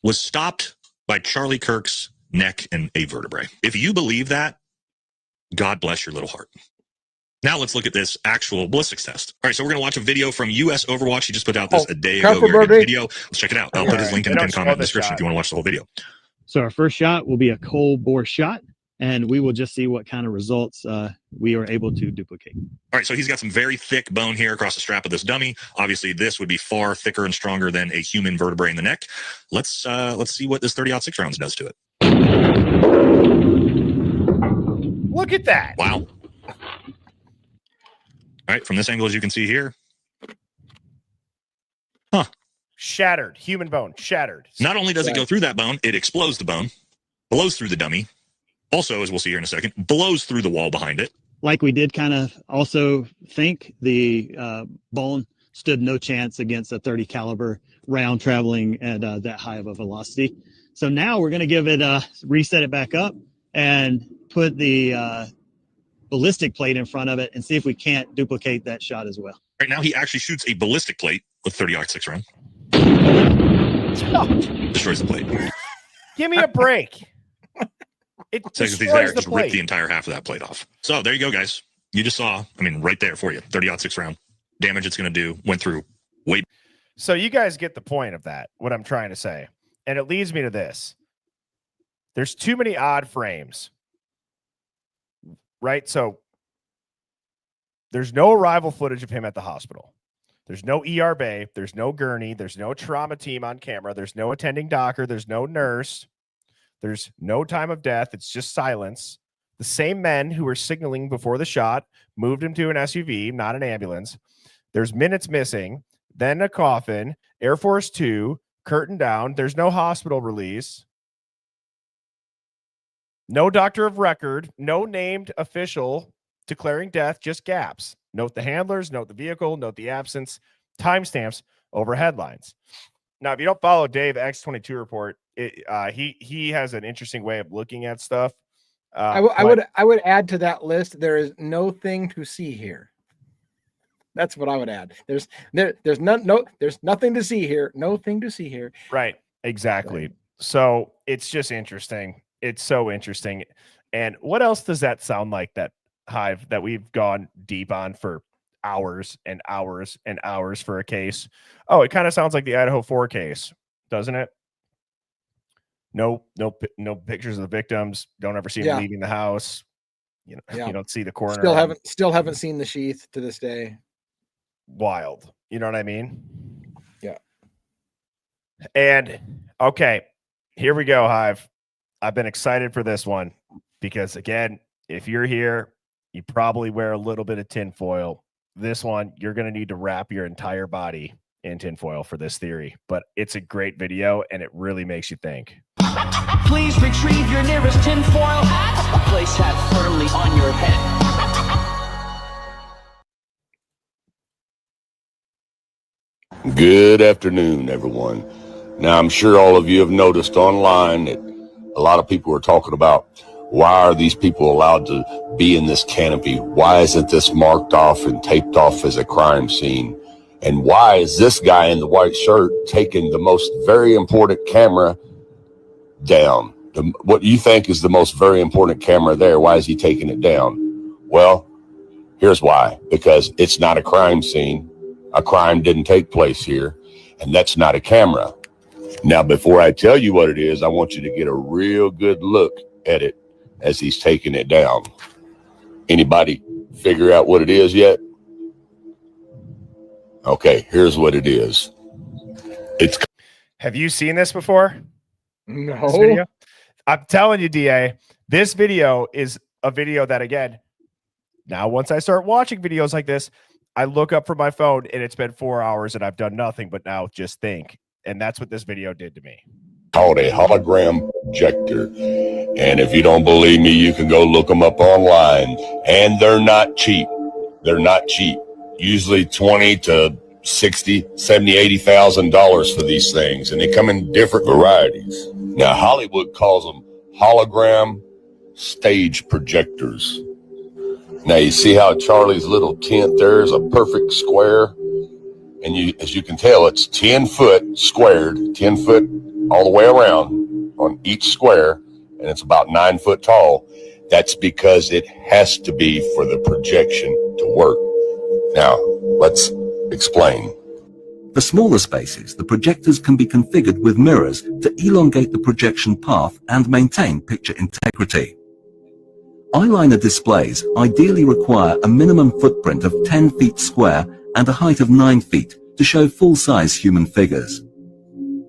was stopped by Charlie Kirk's neck and a vertebrae. If you believe that, God bless your little heart. Now let's look at this actual ballistics test. All right, so we're going to watch a video from U.S. Overwatch. He just put out this a day ago. Video. Let's check it out. I'll put his link in the pinned comment in the description if you want to watch the whole video. So our first shot will be a cold bore shot, and we will just see what kind of results we are able to duplicate. All right, so he's got some very thick bone here across the strap of this dummy. Obviously, this would be far thicker and stronger than a human vertebrae in the neck. Let's see what this 30-06 rounds does to it. Look at that. Wow. All right, from this angle, as you can see here. Huh. Shattered. Human bone. Shattered. Not only does it go through that bone, it explodes the bone, blows through the dummy. Also, as we'll see here in a second, blows through the wall behind it. Like we did kind of also think, the bone stood no chance against a 30 caliber round traveling at that high of a velocity. So now we're going to give it reset it back up and put the ballistic plate in front of it and see if we can't duplicate that shot as well. Right now, he actually shoots a ballistic plate with 30-06 round. Destroys the plate. Give me a break. It destroys the plate. Just rip the entire half of that plate off. So there you go, guys. You just saw, I mean, right there for you, 30-06 round. Damage it's going to do, went through way. So you guys get the point of that, what I'm trying to say. And it leads me to this. There's too many odd frames. Right? So there's no arrival footage of him at the hospital. There's no ER bay. There's no gurney. There's no trauma team on camera. There's no attending doctor. There's no nurse. There's no time of death. It's just silence. The same men who were signaling before the shot moved him to an SUV, not an ambulance. There's minutes missing. Then a coffin. Air Force 2. Curtain down. There's no hospital release. No doctor of record, no named official declaring death, just gaps. Note the handlers, note the vehicle, note the absence, timestamps over headlines. Now, if you don't follow Dave X22 report, he has an interesting way of looking at stuff. I would add to that list. There is no thing to see here. That's what I would add. There's nothing to see here. Nothing to see here. Right. Exactly. So it's just interesting. It's so interesting. And what else does that sound like, that Hive, that we've gone deep on for hours and hours and hours for a case? Oh, it kind of sounds like the Idaho 4 case, doesn't it? No pictures of the victims. Don't ever see them leaving the house. You don't see the coroner. Still haven't seen the sheath to this day. Wild. You know what I mean? Yeah. And okay, here we go, Hive. I've been excited for this one because, again, if you're here, you probably wear a little bit of tinfoil. This one, you're going to need to wrap your entire body in tinfoil for this theory, but it's a great video and it really makes you think. Please retrieve your nearest tinfoil hat. Place that firmly on your head. Good afternoon, everyone. Now, I'm sure all of you have noticed online that a lot of people are talking about, why are these people allowed to be in this canopy? Why isn't this marked off and taped off as a crime scene? And why is this guy in the white shirt taking the most very important camera down? What you think is the most very important camera there? Why is he taking it down? Well, here's why. Because it's not a crime scene. A crime didn't take place here, and that's not a camera. Now, before I tell you what it is, I want you to get a real good look at it as he's taking it down. Anybody figure out what it is yet? Okay, here's what it is. Have you seen this before? No. This video? I'm telling you, DA, this video is a video that, again, now once I start watching videos like this, I look up from my phone and it's been 4 hours and I've done nothing but now just think. And that's what this video did to me. Called a hologram projector. And if you don't believe me, you can go look them up online. And they're not cheap. They're not cheap. Usually 20 to 60, 70, $80,000 for these things. And they come in different varieties. Now, Hollywood calls them hologram stage projectors. Now, you see how Charlie's little tent there is a perfect square? And as you can tell, it's 10 foot squared, 10 foot all the way around on each square, and it's about 9 foot tall. That's because it has to be for the projection to work. Now, let's explain. For smaller spaces, the projectors can be configured with mirrors to elongate the projection path and maintain picture integrity. Eyeliner displays ideally require a minimum footprint of 10 feet square and a height of 9 feet to show full-size human figures.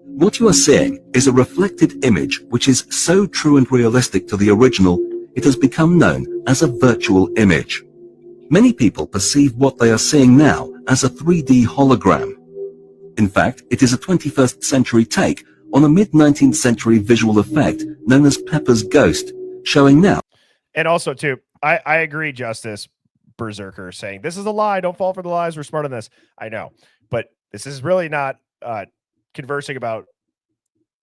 What you are seeing is a reflected image which is so true and realistic to the original, it has become known as a virtual image. Many people perceive what they are seeing now as a 3D hologram. In fact, it is a 21st century take on a mid-19th century visual effect known as Pepper's Ghost, showing now. And also, too, I agree, Justice Berserker, saying this is a lie. Don't fall for the lies. We're smart on this. I know. But this is really not conversing about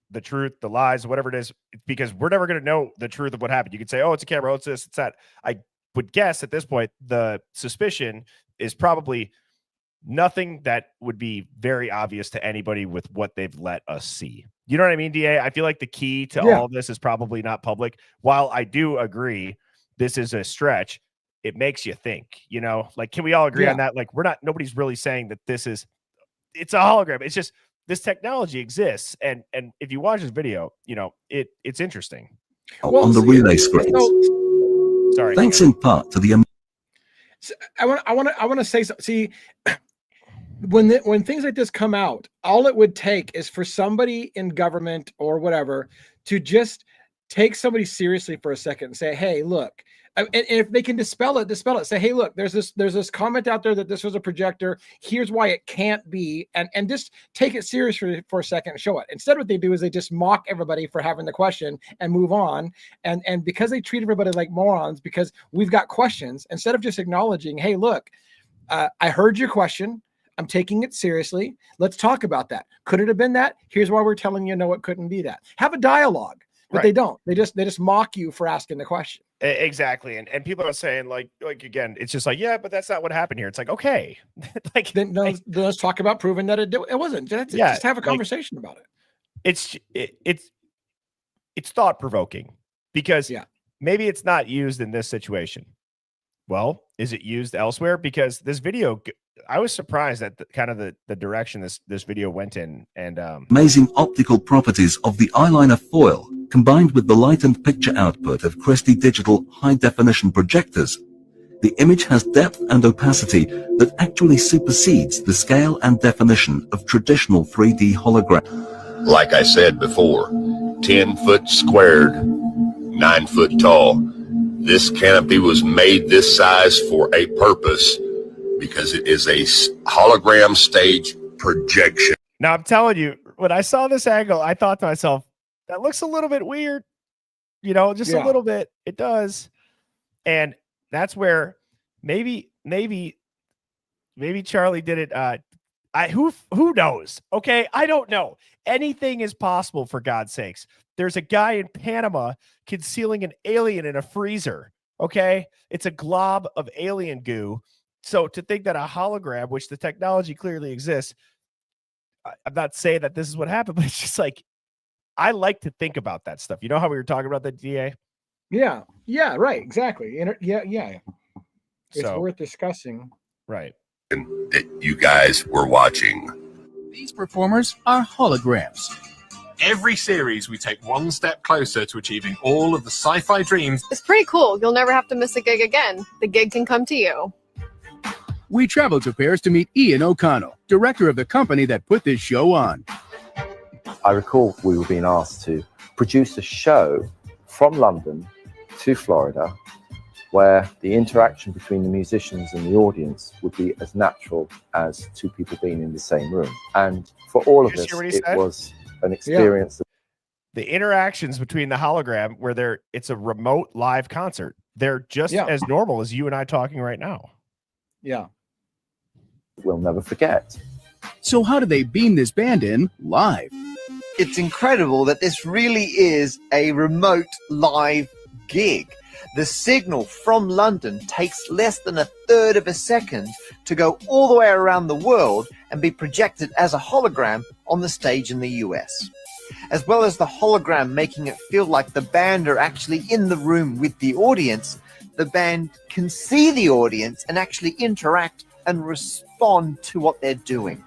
the truth, the lies, whatever it is, because we're never going to know the truth of what happened. You could say, oh, it's a camera. Oh, it's this, it's that. I would guess at this point, the suspicion is probably nothing that would be very obvious to anybody with what they've let us see. You know what I mean, DA? I feel like the key to all of this is probably not public. While I do agree this is a stretch, it makes you think, you know, like, can we all agree on that? Like, nobody's really saying that it's a hologram. It's just, this technology exists. And if you watch this video, you know, it's interesting. On the relay screens. Sorry. Thanks in part to the... I want to say something. See, when things like this come out, all it would take is for somebody in government or whatever to just take somebody seriously for a second and say, hey, look, and if they can dispel it, say, hey, look, there's this comment out there that this was a projector. Here's why it can't be. And just take it seriously for a second and show it. Instead, what they do is they just mock everybody for having the question and move on. And because they treat everybody like morons, because we've got questions, instead of just acknowledging, hey, look, I heard your question. I'm taking it seriously. Let's talk about that. Could it have been that? Here's why we're telling you, no, it couldn't be that. Have a dialogue, but they don't. They just mock you for asking the question. Exactly. And people are saying like again, it's just like, yeah, but that's not what happened here. It's like, okay. Like then let's talk about proving that it wasn't. Just have a conversation about it. It's thought provoking because maybe it's not used in this situation. Well, is it used elsewhere? Because this video, I was surprised at the direction this video went in. And amazing optical properties of the eyeliner foil, combined with the light and picture output of Christie Digital high-definition projectors, the image has depth and opacity that actually supersedes the scale and definition of traditional 3D hologram. Like I said before, 10 foot squared, 9 foot tall. This canopy was made this size for a purpose because it is a hologram stage projection. Now, I'm telling you, when I saw this angle, I thought to myself, that looks a little bit weird, just a little bit. It does. And that's where maybe Charlie did it. Who knows? Okay. I don't know. Anything is possible, for God's sakes. There's a guy in Panama concealing an alien in a freezer. Okay. It's a glob of alien goo. So to think that a hologram, which the technology clearly exists, I'm not saying that this is what happened, but it's just like, I like to think about that stuff. You know how we were talking about that, DA? Yeah. Yeah. Right. Exactly. Yeah. It's worth discussing. Right. That you guys were watching. These performers are holograms. Every series, we take one step closer to achieving all of the sci-fi dreams. It's pretty cool. You'll never have to miss a gig again. The gig can come to you. We traveled to Paris to meet Ian O'Connell, director of the company that put this show on. I recall we were being asked to produce a show from London to Florida where the interaction between the musicians and the audience would be as natural as two people being in the same room. And for all of us, it was an experience. The interactions between the hologram where it's a remote live concert. They're just as normal as you and I talking right now. Yeah. We'll never forget. So how do they beam this band in live? It's incredible that this really is a remote live gig. The signal from London takes less than 1/3 of a second to go all the way around the world and be projected as a hologram on the stage in the US. As well as the hologram making it feel like the band are actually in the room with the audience, the band can see the audience and actually interact and respond to what they're doing.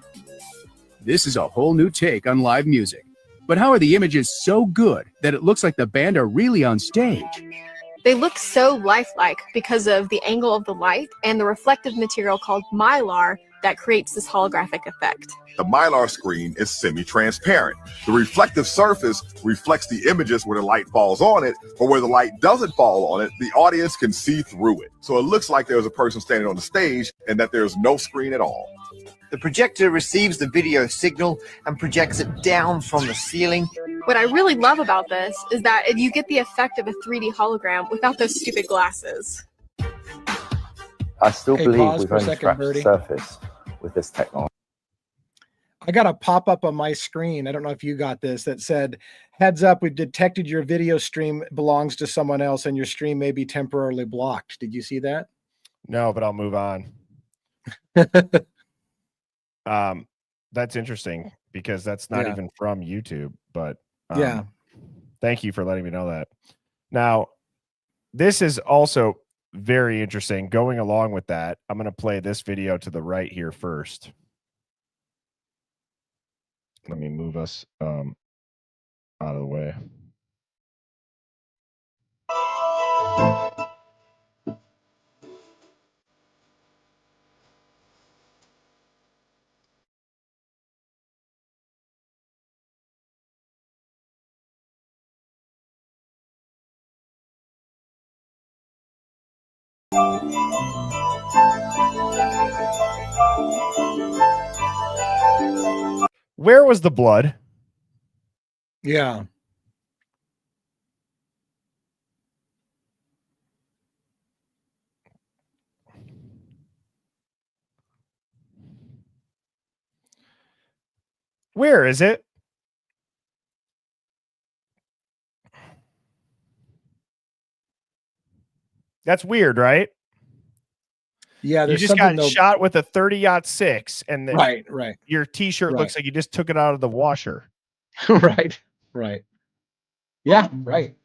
This is a whole new take on live music. But how are the images so good that it looks like the band are really on stage? They look so lifelike because of the angle of the light and the reflective material called mylar that creates this holographic effect. The mylar screen is semi-transparent. The reflective surface reflects the images where the light falls on it, but where the light doesn't fall on it, the audience can see through it. So it looks like there's a person standing on the stage and that there's no screen at all. The projector receives the video signal and projects it down from the ceiling. What I really love about this is that you get the effect of a 3D hologram without those stupid glasses. I still believe pause we've for a only second, scratched the Birdie. surface with this technology. I got a pop-up on my screen. I don't know if you got this that said, heads up, we've detected your video stream belongs to someone else and your stream may be temporarily blocked. Did you see that? No, but I'll move on. That's interesting because that's not even from YouTube, but thank you for letting me know that. Now, this is also very interesting. Going along with that, I'm going to play this video to the right here first. Let me move us out of the way. Where was the blood? Yeah. Where is it? That's weird, right? Yeah, You there's just got something though. shot with a 30-06, and then Right. your T-shirt Right. looks like you just took it out of the washer. Right. Yeah, right.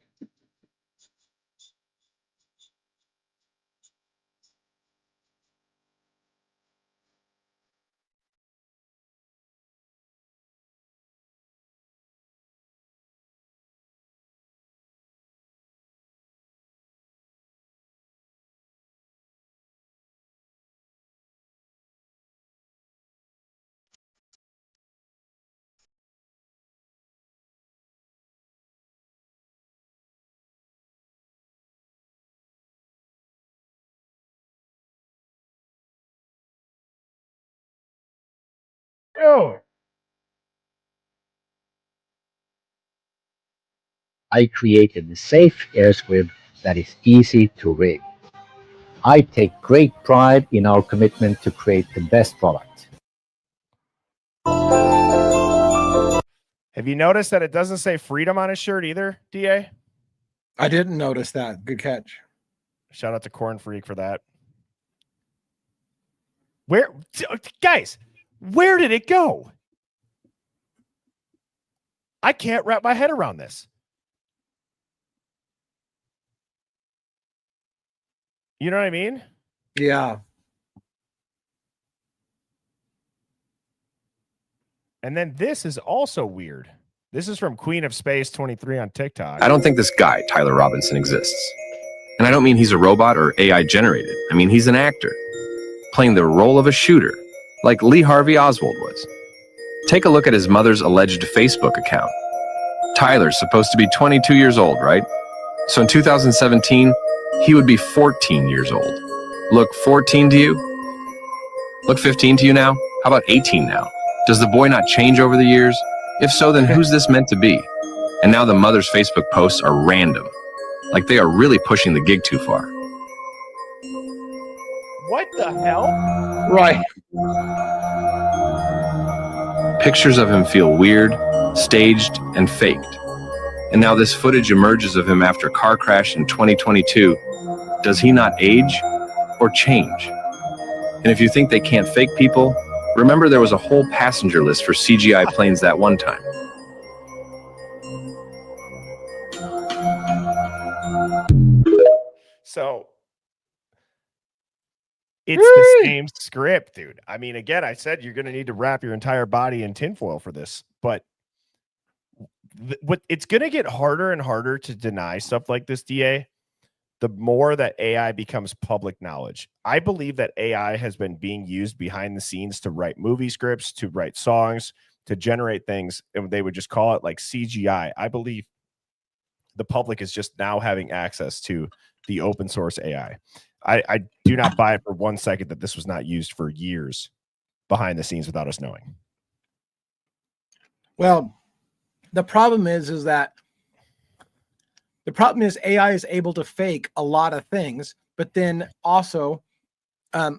Oh. I created a safe airscript that is easy to rig. I take great pride in our commitment to create the best product. Have you noticed that it doesn't say freedom on his shirt either, DA? I didn't notice that. Good catch. Shout out to Corn Freak for that. Guys, where did it go? I can't wrap my head around this. You know what I mean? Yeah. And then this is also weird. This is from Queen of Space 23 on TikTok. I don't think this guy, Tyler Robinson, exists. And I don't mean he's a robot or AI generated. I mean he's an actor, playing the role of a shooter, like Lee Harvey Oswald was. Take a look at his mother's alleged Facebook account. Tyler's supposed to be 22 years old, right? So in 2017, he would be 14 years old. Look 14 to you? Look 15 to you now? How about 18 now? Does the boy not change over the years? If so, then who's this meant to be? And now the mother's Facebook posts are random. Like they are really pushing the gig too far. What the hell? Right. Pictures of him feel weird, staged, and faked. And now this footage emerges of him after a car crash in 2022. Does he not age or change? And if you think they can't fake people, remember there was a whole passenger list for CGI planes that one time. So it's the same script, dude. I mean, again, I said you're going to need to wrap your entire body in tinfoil for this, but what it's going to get harder and harder to deny stuff like this, DA, the more that AI becomes public knowledge. I believe that AI has been being used behind the scenes to write movie scripts, to write songs, to generate things, and they would just call it like CGI. I believe the public is just now having access to the open source AI. I do not buy it for 1 second that this was not used for years behind the scenes without us knowing. Well, the problem is that AI is able to fake a lot of things, but then also, I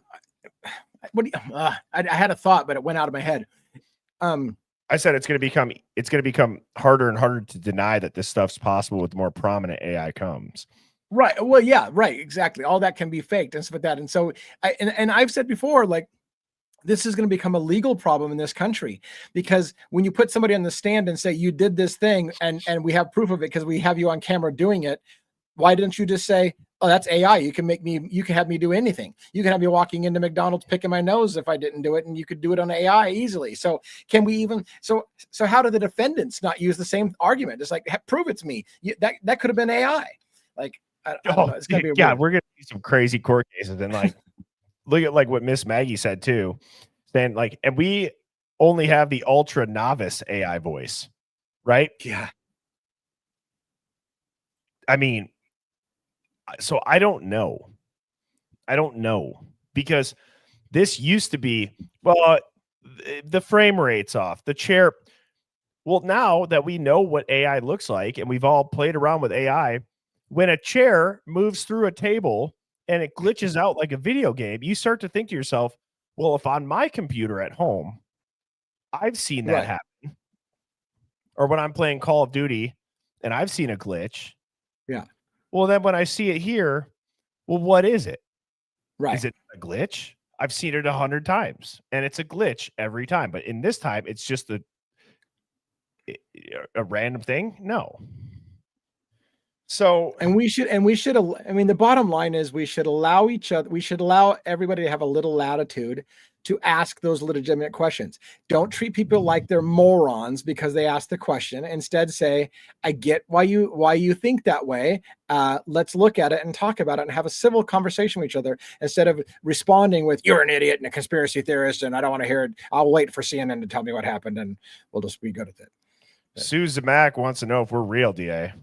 had a thought, but it went out of my head. I said it's going to become harder and harder to deny that this stuff's possible with more prominent AI comes. Right. Well, yeah, right. Exactly. All that can be faked and stuff like that. And so I've said before, like, this is going to become a legal problem in this country, because when you put somebody on the stand and say you did this thing and we have proof of it because we have you on camera doing it, why didn't you just say, oh, that's AI. You can have me do anything. You can have me walking into McDonald's picking my nose if I didn't do it, and you could do it on AI easily. So can we even, so how do the defendants not use the same argument? It's like, prove it to me. That could have been AI. Like, I don't know. It's gonna be weird. We're gonna see some crazy court cases, and like look at like what Miss Maggie said too. Then like, and we only have the ultra novice AI voice, right? Yeah. I mean, so I don't know because this used to be, well, the frame rate's off, the chair. Well, now that we know what AI looks like and we've all played around with AI, when a chair moves through a table and it glitches out like a video game, you start to think to yourself, well, if on my computer at home, I've seen that happen. Or when I'm playing Call of Duty and I've seen a glitch. Yeah. Well, then when I see it here, Well, what is it? Right. Is it a glitch? I've seen it 100 times, and it's a glitch every time. But in this time, it's just a random thing. No. So, I mean, the bottom line is we should allow everybody to have a little latitude to ask those legitimate questions. Don't treat people like they're morons because they ask the question. Instead, say, I get why you think that way. Let's look at it and talk about it and have a civil conversation with each other instead of responding with, you're an idiot and a conspiracy theorist and I don't want to hear it. I'll wait for CNN to tell me what happened and we'll just be good at it. Sue Zemak wants to know if we're real, DA.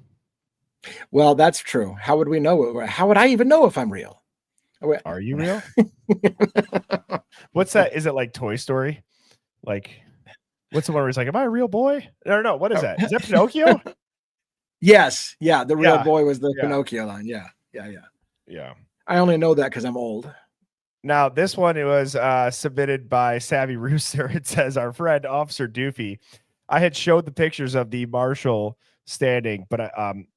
Well, that's true. How would we know? How would I even know if I'm real? Are you real? What's that? Is it like Toy Story? Like, what's the one where he's like, am I a real boy? No. What is that? Is that Pinocchio? Yes. Yeah. The real boy was the Pinocchio line. Yeah. I only know that because I'm old. Now, this one, it was submitted by Savvy Rooster. It says, our friend Officer Doofy. I had showed the pictures of the marshal standing, but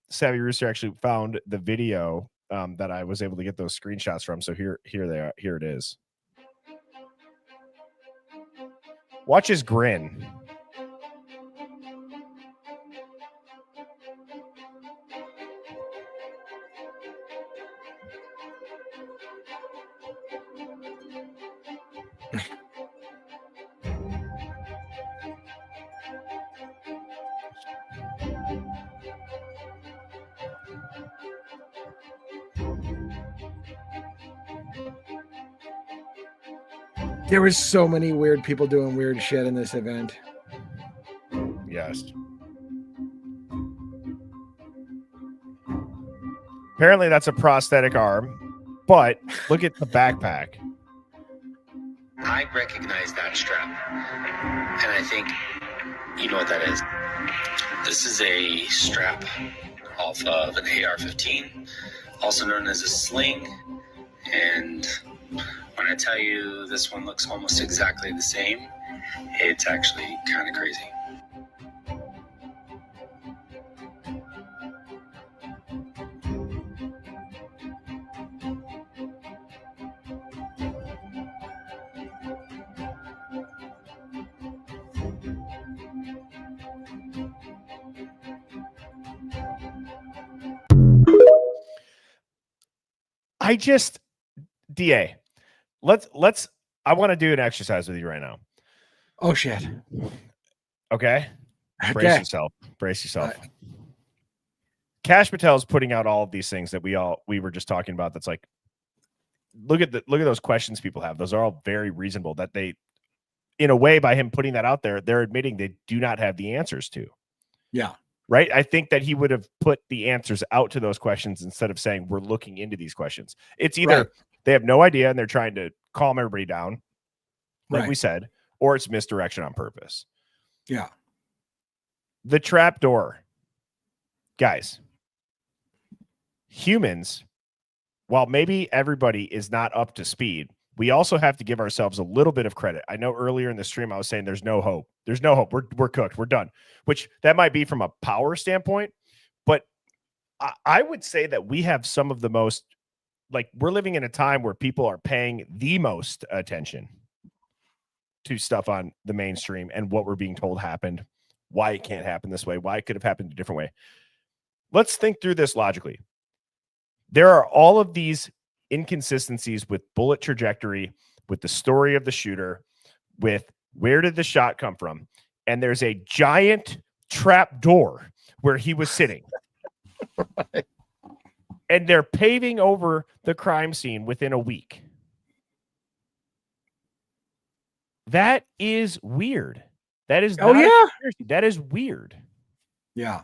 Savvy Rooster actually found the video that I was able to get those screenshots from. So here they are. Here it is. Watch his grin. There was so many weird people doing weird shit in this event. Yes. Apparently that's a prosthetic arm, but look at the backpack. I recognize that strap, and I think you know what that is. This is a strap off of an AR-15, also known as a sling, and when I tell you this one looks almost exactly the same, it's actually kind of crazy. DA, I want to do an exercise with you right now. Oh shit. Okay. Brace yourself. Cash Patel's putting out all of these things that we were just talking about. That's like, look at those questions people have. Those are all very reasonable that they, in a way, by him putting that out there, they're admitting they do not have the answers to. Yeah. Right. I think that he would have put the answers out to those questions instead of saying we're looking into these questions. It's either they have no idea and they're trying to calm everybody down, like we said, or it's misdirection on purpose. Yeah. The trap door. Guys, humans, while maybe everybody is not up to speed, we also have to give ourselves a little bit of credit. I know earlier in the stream I was saying there's no hope. There's no hope. We're cooked. We're done. Which that might be from a power standpoint, but I would say that we have some of the most, like, we're living in a time where people are paying the most attention to stuff on the mainstream and what we're being told happened, why it can't happen this way, why it could have happened a different way. Let's think through this logically. There are all of these inconsistencies with bullet trajectory, with the story of the shooter, with where did the shot come from? And there's a giant trap door where he was sitting. Right. And they're paving over the crime scene within a week. That is weird. That is that is weird. Yeah.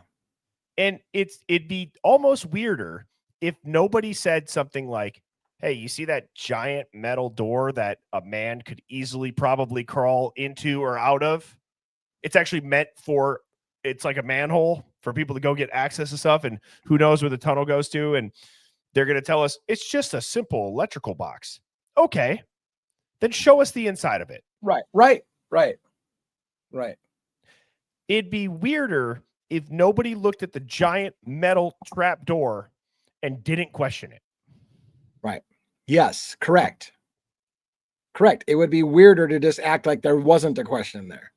And it'd be almost weirder if nobody said something like, hey, you see that giant metal door that a man could easily probably crawl into or out of? It's actually meant for, it's like a manhole for people to go get access to stuff, and who knows where the tunnel goes to. And they're going to tell us it's just a simple electrical box. Okay. Then show us the inside of it. Right. It'd be weirder if nobody looked at the giant metal trap door and didn't question it. Right. Yes, correct. Correct. It would be weirder to just act like there wasn't a question there.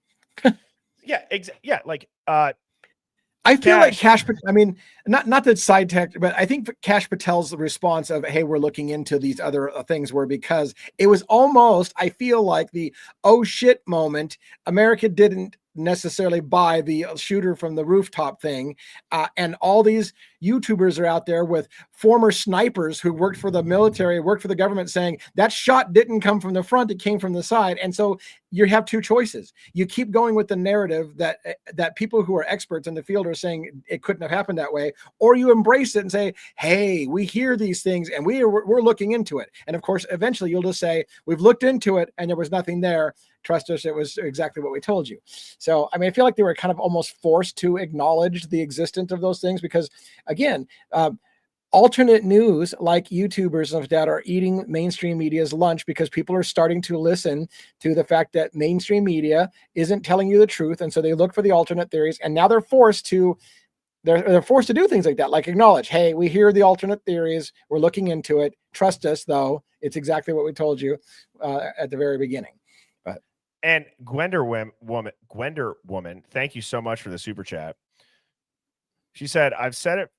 Yeah, yeah, like I feel like Cash, I mean, not that side tech, but I think Cash Patel's response of, hey, we're looking into these other things were because it was almost, I feel like the, oh shit moment. America didn't necessarily buy the shooter from the rooftop thing. And all these YouTubers are out there with former snipers who worked for the military, worked for the government saying that shot didn't come from the front, it came from the side. And so you have two choices. You keep going with the narrative that people who are experts in the field are saying it couldn't have happened that way, or you embrace it and say, hey, we hear these things and we're looking into it. And of course, eventually you'll just say, we've looked into it and there was nothing there. Trust us, it was exactly what we told you. So, I mean, I feel like they were kind of almost forced to acknowledge the existence of those things because, again, alternate news like YouTubers of that are eating mainstream media's lunch because people are starting to listen to the fact that mainstream media isn't telling you the truth. And so they look for the alternate theories, and now they're forced to do things like that, like acknowledge, hey, we hear the alternate theories, we're looking into it. Trust us, though, it's exactly what we told you at the very beginning. And Gwender woman, thank you so much for the super chat. She said, I've said it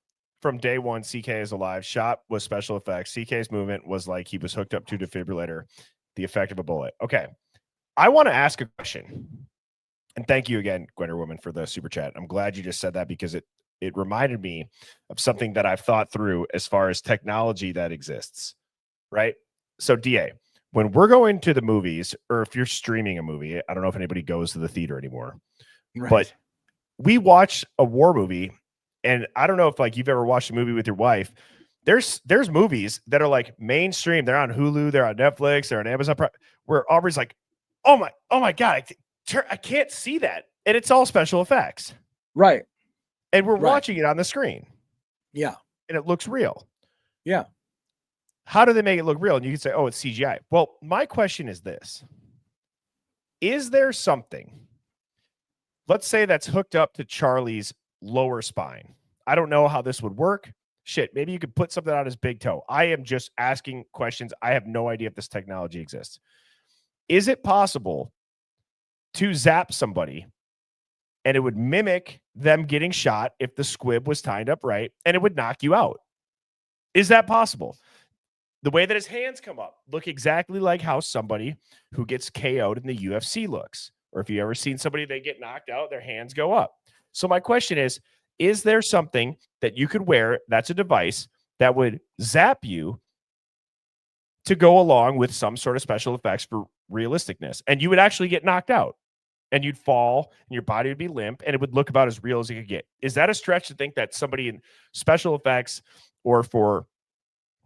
from day one, CK is alive. Shot was special effects. CK's movement was like he was hooked up to defibrillator, the effect of a bullet. Okay. I want to ask a question. And thank you again, Gwender woman, for the super chat. I'm glad you just said that because it reminded me of something that I've thought through as far as technology that exists, right? So DA, when we're going to the movies, or if you're streaming a movie, I don't know if anybody goes to the theater anymore, but we watch a war movie, and I don't know if like you've ever watched a movie with your wife. There's movies that are like mainstream. They're on Hulu, they're on Netflix, they're on Amazon Prime, where Aubrey's like, oh my God, I can't see that. And it's all special effects. Right. And we're watching it on the screen. Yeah. And it looks real. Yeah. How do they make it look real? And you can say, oh, it's CGI. Well, my question is this. Is there something, let's say that's hooked up to Charlie's lower spine? I don't know how this would work. Shit, maybe you could put something on his big toe. I am just asking questions. I have no idea if this technology exists. Is it possible to zap somebody and it would mimic them getting shot if the squib was tied up right, and it would knock you out? Is that possible? The way that his hands come up look exactly like how somebody who gets KO'd in the UFC looks. Or if you ever seen somebody, they get knocked out, their hands go up. So my question is there something that you could wear that's a device that would zap you to go along with some sort of special effects for realisticness? And you would actually get knocked out and you'd fall and your body would be limp and it would look about as real as it could get. Is that a stretch to think that somebody in special effects or for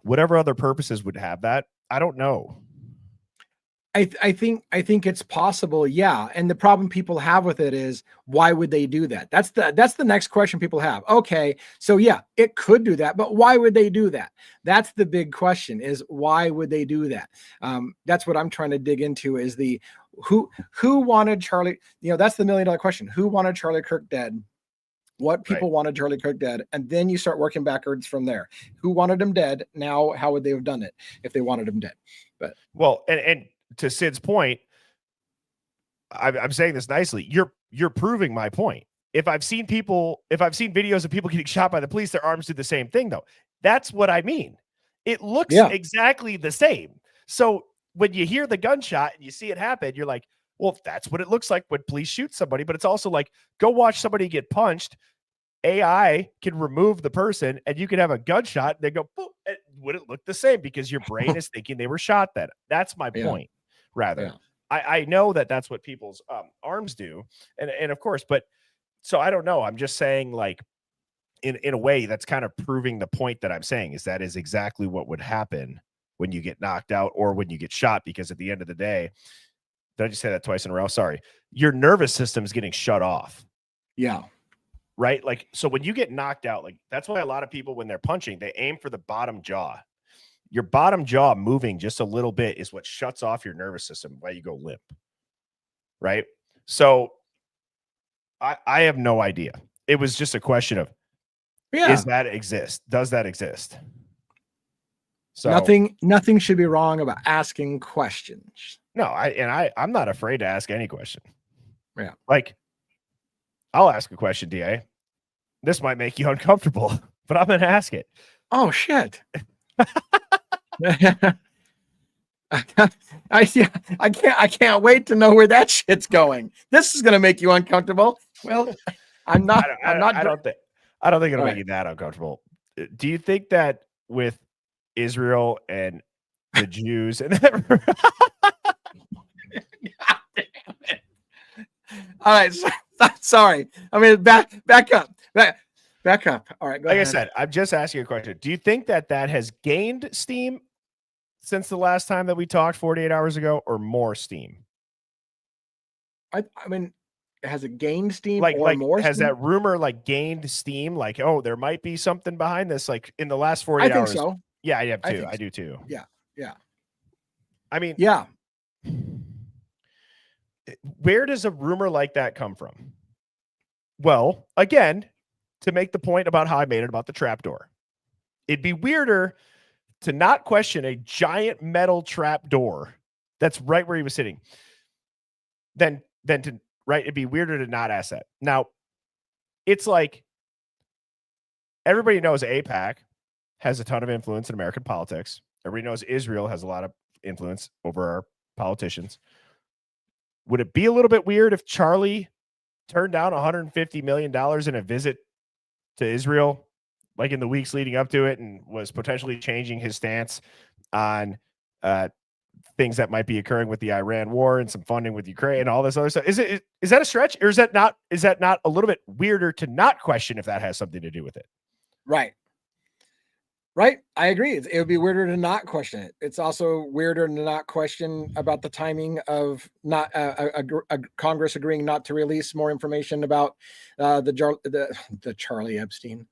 whatever other purposes would have that? I don't know. I think it's possible. Yeah. And the problem people have with it is, why would they do that? That's the next question people have. Okay. So yeah, it could do that, but why would they do that? That's the big question, is why would they do that? That's what I'm trying to dig into, is the, who wanted Charlie, that's the $1 million question. Who wanted Charlie Kirk dead? What people wanted Charlie Kirk dead, and then you start working backwards from there. Who wanted him dead? Now, how would they have done it if they wanted him dead? But well, and to Sid's point, I'm saying this nicely. You're proving my point. If I've seen videos of people getting shot by the police, their arms do the same thing, though. That's what I mean. It looks exactly the same. So when you hear the gunshot and you see it happen, you're like, well, that's what it looks like when police shoot somebody. But it's also like, go watch somebody get punched. AI can remove the person and you can have a gunshot and they go, boop, and would it look the same? Because your brain is thinking they were shot then. That's my point, rather. I know that that's what people's arms do. And of course, but so I don't know. I'm just saying, like, in a way that's kind of proving the point that I'm saying, is that is exactly what would happen when you get knocked out or when you get shot. Because at the end of the day, did I just say that twice in a row? Sorry. Your nervous system is getting shut off. Yeah. Right? Like, so when you get knocked out, like, that's why a lot of people, when they're punching, they aim for the bottom jaw. Your bottom jaw moving just a little bit is what shuts off your nervous system, why you go limp. Right? So I have no idea. It was just a question of, does that exist? So nothing should be wrong about asking questions. No, I'm not afraid to ask any question. Yeah. Like, I'll ask a question, DA. This might make you uncomfortable, but I'm gonna ask it. Oh shit. I can't wait to know where that shit's going. This is gonna make you uncomfortable. Well, I don't think it'll make you that uncomfortable. Do you think that with Israel and the Jews and all right, sorry. I mean, back up. Back up. All right, go like ahead. I said, I'm just asking a question. Do you think that has gained steam since the last time that we talked 48 hours ago, or more steam? I mean, has it gained steam like more has steam? that rumor gained steam? Like, oh, there might be something behind this. Like in the last 48 hours. I think so. Yeah, I have too. I do too. Yeah. I mean, yeah. Where does a rumor like that come from? Well, again, to make the point about how I made it about the trapdoor, it'd be weirder to not question a giant metal trapdoor that's right where he was sitting than to, right? It'd be weirder to not ask that. Now, it's like everybody knows AIPAC has a ton of influence in American politics. Everybody knows Israel has a lot of influence over our politicians. Would it be a little bit weird if Charlie turned down $150 million in a visit to Israel, like in the weeks leading up to it, and was potentially changing his stance on things that might be occurring with the Iran war and some funding with Ukraine and all this other stuff? Is that a stretch, or is that not a little bit weirder to not question if that has something to do with it? Right. I agree. It would be weirder to not question it. It's also weirder to not question about the timing of not a Congress agreeing not to release more information about the Charlie Epstein.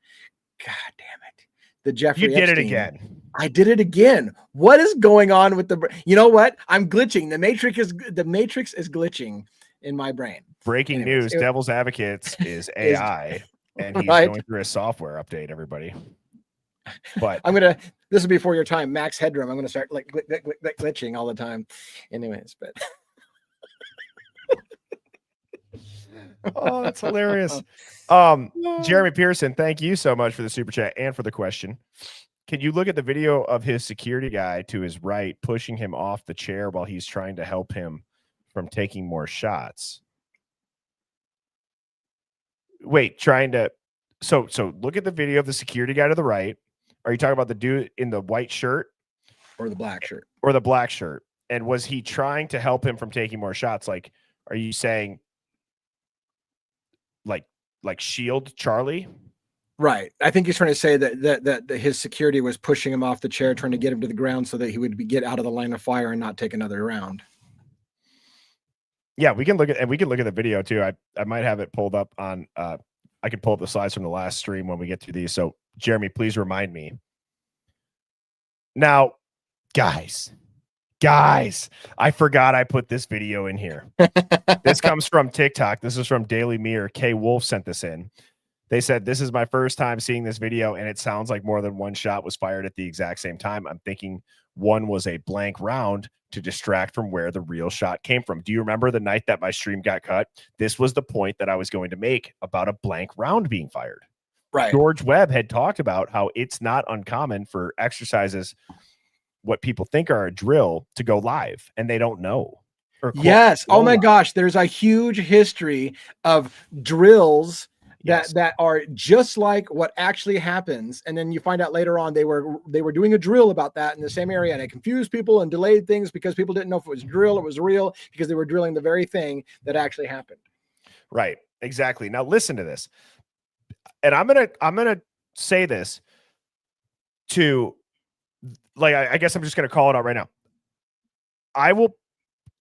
God damn it. The Jeffrey You did Epstein. it again. I did it again. What is going on with you know what? I'm glitching. The Matrix is glitching in my brain. Breaking news. Devil's Advocates is AI and he's right. going through a software update, everybody. But this is before your time, Max Headroom. I'm gonna start glitching all the time. Anyways, but oh, that's hilarious. Jeremy Pearson, thank you so much for the super chat and for the question. Can you look at the video of his security guy to his right pushing him off the chair while he's trying to help him from taking more shots? Wait, so look at the video of the security guy to the right. Are you talking about the dude in the white shirt or the black shirt? Or the black shirt? And was he trying to help him from taking more shots? Like, are you saying like shield Charlie? Right. I think he's trying to say that his security was pushing him off the chair, trying to get him to the ground so that he would get out of the line of fire and not take another round. Yeah, we can look at the video too. I might have it pulled up on I can pull up the slides from the last stream when we get to these. So Jeremy, please remind me. Now, guys, I forgot I put this video in here. This comes from TikTok. This is from Daily Mirror. K Wolf sent this in. They said, this is my first time seeing this video, and it sounds like more than one shot was fired at the exact same time. I'm thinking one was a blank round to distract from where the real shot came from. Do you remember the night that my stream got cut? This was the point that I was going to make about a blank round being fired. Right. George Webb had talked about how it's not uncommon for exercises, what people think are a drill, to go live, and they don't know. Yes. Oh my gosh. There's a huge history of drills that are just like what actually happens. And then you find out later on they were doing a drill about that in the same area, and it confused people and delayed things because people didn't know if it was drill, it was real, because they were drilling the very thing that actually happened. Right. Exactly. Now listen to this. And I'm gonna say this to, like, I guess I'm just gonna call it out right now. I will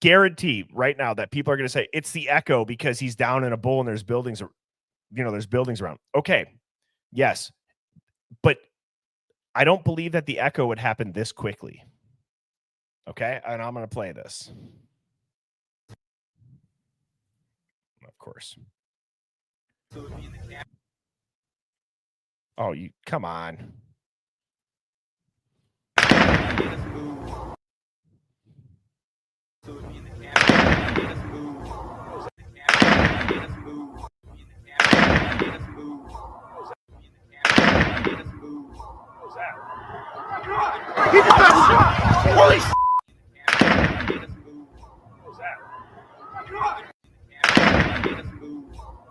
guarantee right now that people are gonna say it's the echo because he's down in a bowl and there's buildings, there's buildings around. Okay, yes, but I don't believe that the echo would happen this quickly. Okay, and I'm gonna play this. Of course. Oh, you come on.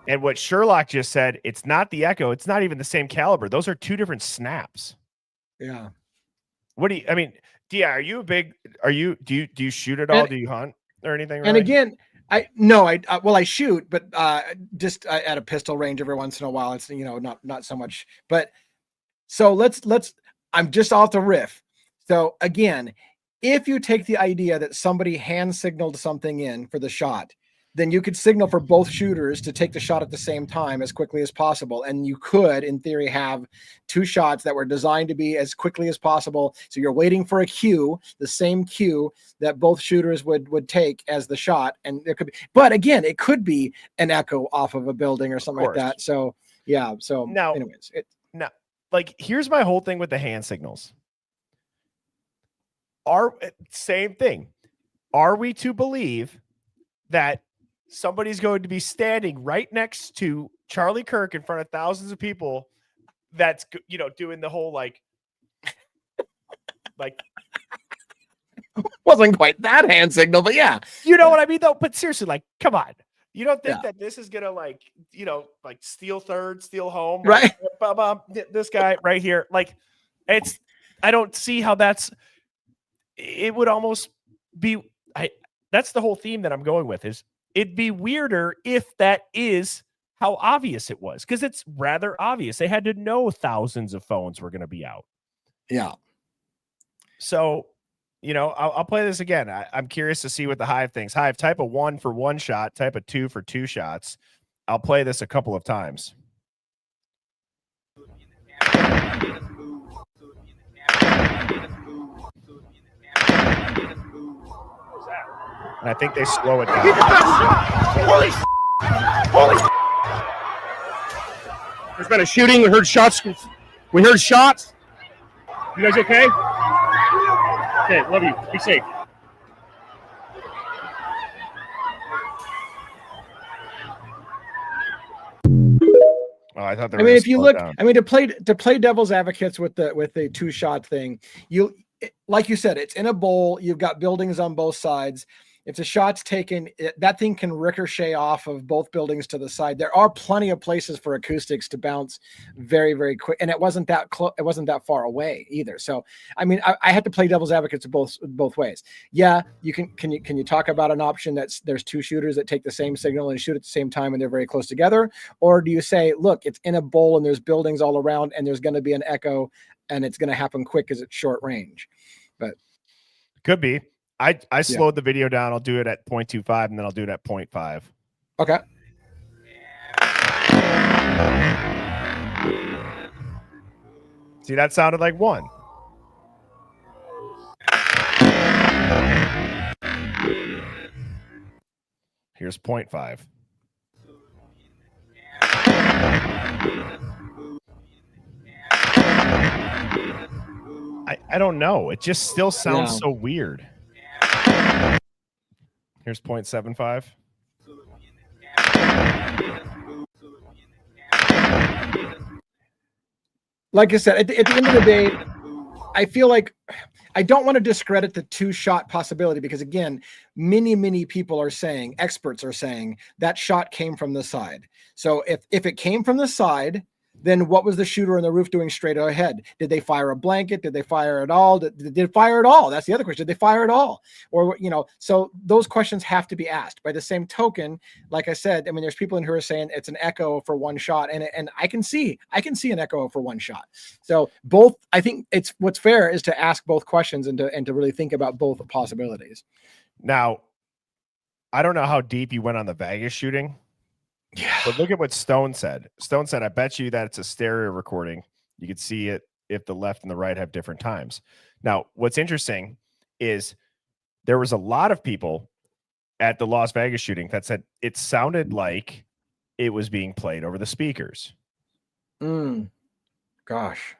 And what Sherlock just said, it's not the echo. It's not even the same caliber. Those are two different snaps. Yeah. What do you? I mean, Dia, are you a big? Do you shoot at all? Do you hunt or anything? And really? again, I shoot, but just at a pistol range every once in a while. It's not so much. But so let's. I'm just off the riff. So again, if you take the idea that somebody hand signaled something in for the shot, then you could signal for both shooters to take the shot at the same time as quickly as possible. And you could, in theory, have two shots that were designed to be as quickly as possible. So you're waiting for a cue, the same cue that both shooters would take as the shot. And there could be, but again, it could be an echo off of a building or something like that. So yeah. So now, anyways, like, here's my whole thing with the hand signals. Same thing. Are we to believe that somebody's going to be standing right next to Charlie Kirk in front of thousands of people that's, doing the whole like wasn't quite that hand signal, but yeah. You know what I mean, though? But seriously, like, come on. You don't think that this is going to like steal third, steal home? Right. This guy right here. Like, I don't see how it would almost be, that's the whole theme that I'm going with is, it'd be weirder if that is how obvious it was, because it's rather obvious. They had to know thousands of phones were going to be out. Yeah. So, I'll play this again. I'm curious to see what the Hive thinks. Hive, type of 1 for 1 shot, type of 2 for 2 shots. I'll play this a couple of times. And I think they slow it down. Holy! There's been a shooting. We heard shots. You guys okay? Okay, love you. Be safe. Oh, I thought. If you look, down. To play devil's advocates with the 2-shot thing, like you said, it's in a bowl. You've got buildings on both sides. If the shot's taken, that thing can ricochet off of both buildings to the side. There are plenty of places for acoustics to bounce very, very quick, and it wasn't that close. It wasn't that far away either. So, I mean, I had to play devil's advocates both ways. Yeah, you can. Can you talk about an option there's two shooters that take the same signal and shoot at the same time and they're very close together, or do you say, look, it's in a bowl and there's buildings all around and there's going to be an echo and it's going to happen quick because it's short range? But could be. I slowed the video down. I'll do it at 0.25 and then I'll do it at 0.5. Okay. See, that sounded like 1. Here's 0.5. I don't know. It just still sounds so weird. Here's 0.75. Like I said, at the end of the day, I feel like I don't want to discredit the 2-shot possibility because, again, many people are saying, experts are saying, that shot came from the side. So if it came from the side, then what was the shooter on the roof doing straight ahead? Did they fire a blanket? Did they fire at all? Did they fire at all? That's the other question. Did they fire at all? Or, so those questions have to be asked. By the same token, like I said, I mean, there's people in who are saying it's an echo for 1 shot, and I can see an echo for 1 shot. So both, I think what's fair is to ask both questions and to really think about both possibilities. Now, I don't know how deep you went on the Vegas shooting. Yeah. But look at what Stone said. Stone said, I bet you that it's a stereo recording. You could see it if the left and the right have different times. Now, what's interesting is there was a lot of people at the Las Vegas shooting that said it sounded like it was being played over the speakers. Gosh.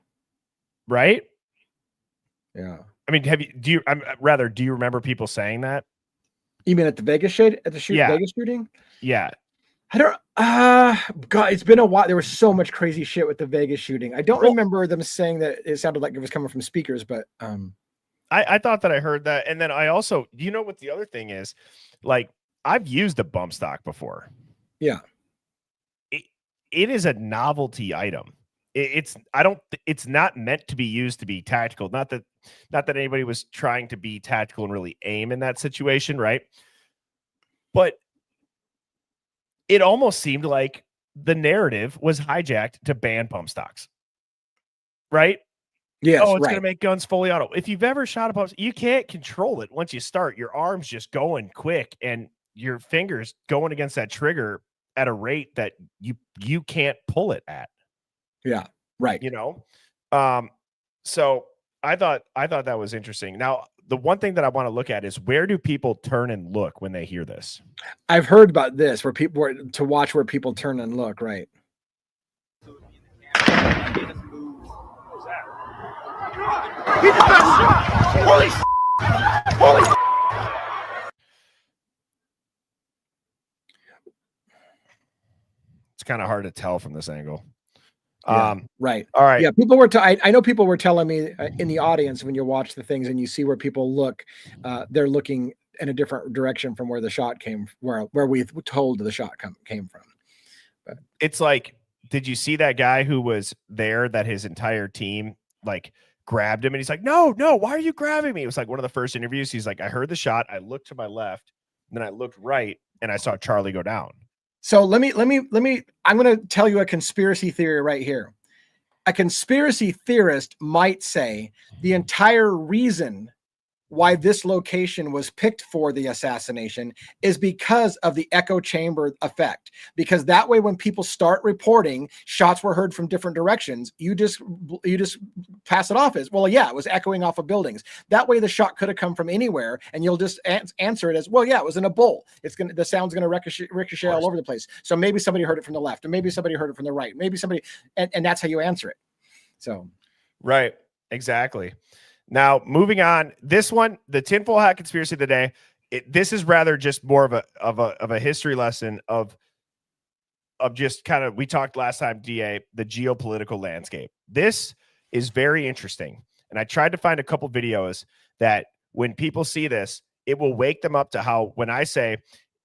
Right? Yeah. I mean, do you remember people saying that? You mean at the Vegas Vegas shooting? Yeah. I don't. God, it's been a while. There was so much crazy shit with the Vegas shooting. I don't remember them saying that it sounded like it was coming from speakers, but I thought that I heard that, and then I also, do you know what the other thing is? Like, I've used a bump stock before. Yeah. it is a novelty item. It's not meant to be used to be tactical. Not that anybody was trying to be tactical and really aim in that situation, right? But it almost seemed like the narrative was hijacked to ban pump stocks, right? Yes, oh, it's right. going to make guns fully auto. If you've ever shot a pump, you can't control it once you start. Your arm's just going quick, and your fingers going against that trigger at a rate that you can't pull it at. Yeah, right. You know, so I thought that was interesting. Now, the one thing that I want to look at is where do people turn and look when they hear this? I've heard about this where people were to watch where people turn and look. Right. Holy It's kind of hard to tell from this angle. Yeah, right. All right. Yeah, people were. I know people were telling me in the audience when you watch the things and you see where people look, they're looking in a different direction from where the shot came, where we told the shot came from. But it's like, did you see that guy who was there that his entire team like grabbed him and he's like, no, why are you grabbing me? It was like one of the first interviews. He's like, I heard the shot. I looked to my left, and then I looked right, and I saw Charlie go down. So let me. I'm going to tell you a conspiracy theory right here. A conspiracy theorist might say the entire reason why this location was picked for the assassination is because of the echo chamber effect. Because that way, when people start reporting shots were heard from different directions, you just pass it off as, well, yeah, it was echoing off of buildings. That way, the shot could have come from anywhere, and you'll just answer it as, well, yeah, it was in a bowl. The sound's going to ricochet all over the place. So maybe somebody heard it from the left, and maybe somebody heard it from the right. Maybe somebody, and that's how you answer it. So, right, exactly. Now, moving on, this one, the tinfoil hat conspiracy of the day. This is rather just more of a history lesson of just kind of, we talked last time, DA, the geopolitical landscape. This is very interesting, and I tried to find a couple videos that when people see this, it will wake them up to how, when I say,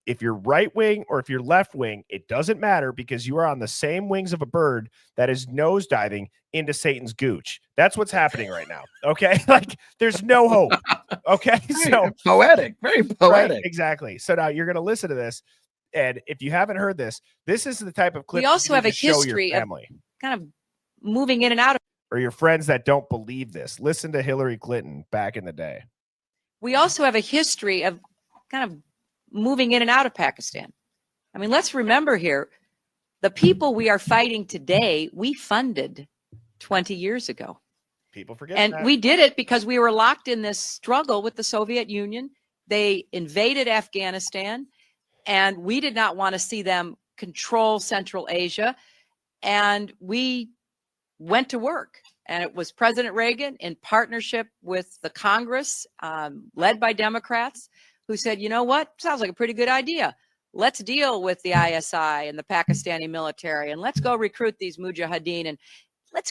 if you're right wing or if you're left wing, it doesn't matter because you are on the same wings of a bird that is nosediving into Satan's gooch. That's what's happening right now. Okay. Like there's no hope. Okay. So poetic, very poetic. Right? Exactly. So now you're going to listen to this. And if you haven't heard this, this is the type of clip we also have a history of kind of moving in and out of, or your friends that don't believe this. Listen to Hillary Clinton back in the day. We also have a history of kind of moving in and out of Pakistan. I mean, let's remember here, the people we are fighting today, we funded 20 years ago. People forget and that. We did it because we were locked in this struggle with the Soviet Union. They invaded Afghanistan, and we did not want to see them control Central Asia. And we went to work. And it was President Reagan in partnership with the Congress, led by Democrats, who said, you know what, sounds like a pretty good idea. Let's deal with the ISI and the Pakistani military, and let's go recruit these mujahideen. And let's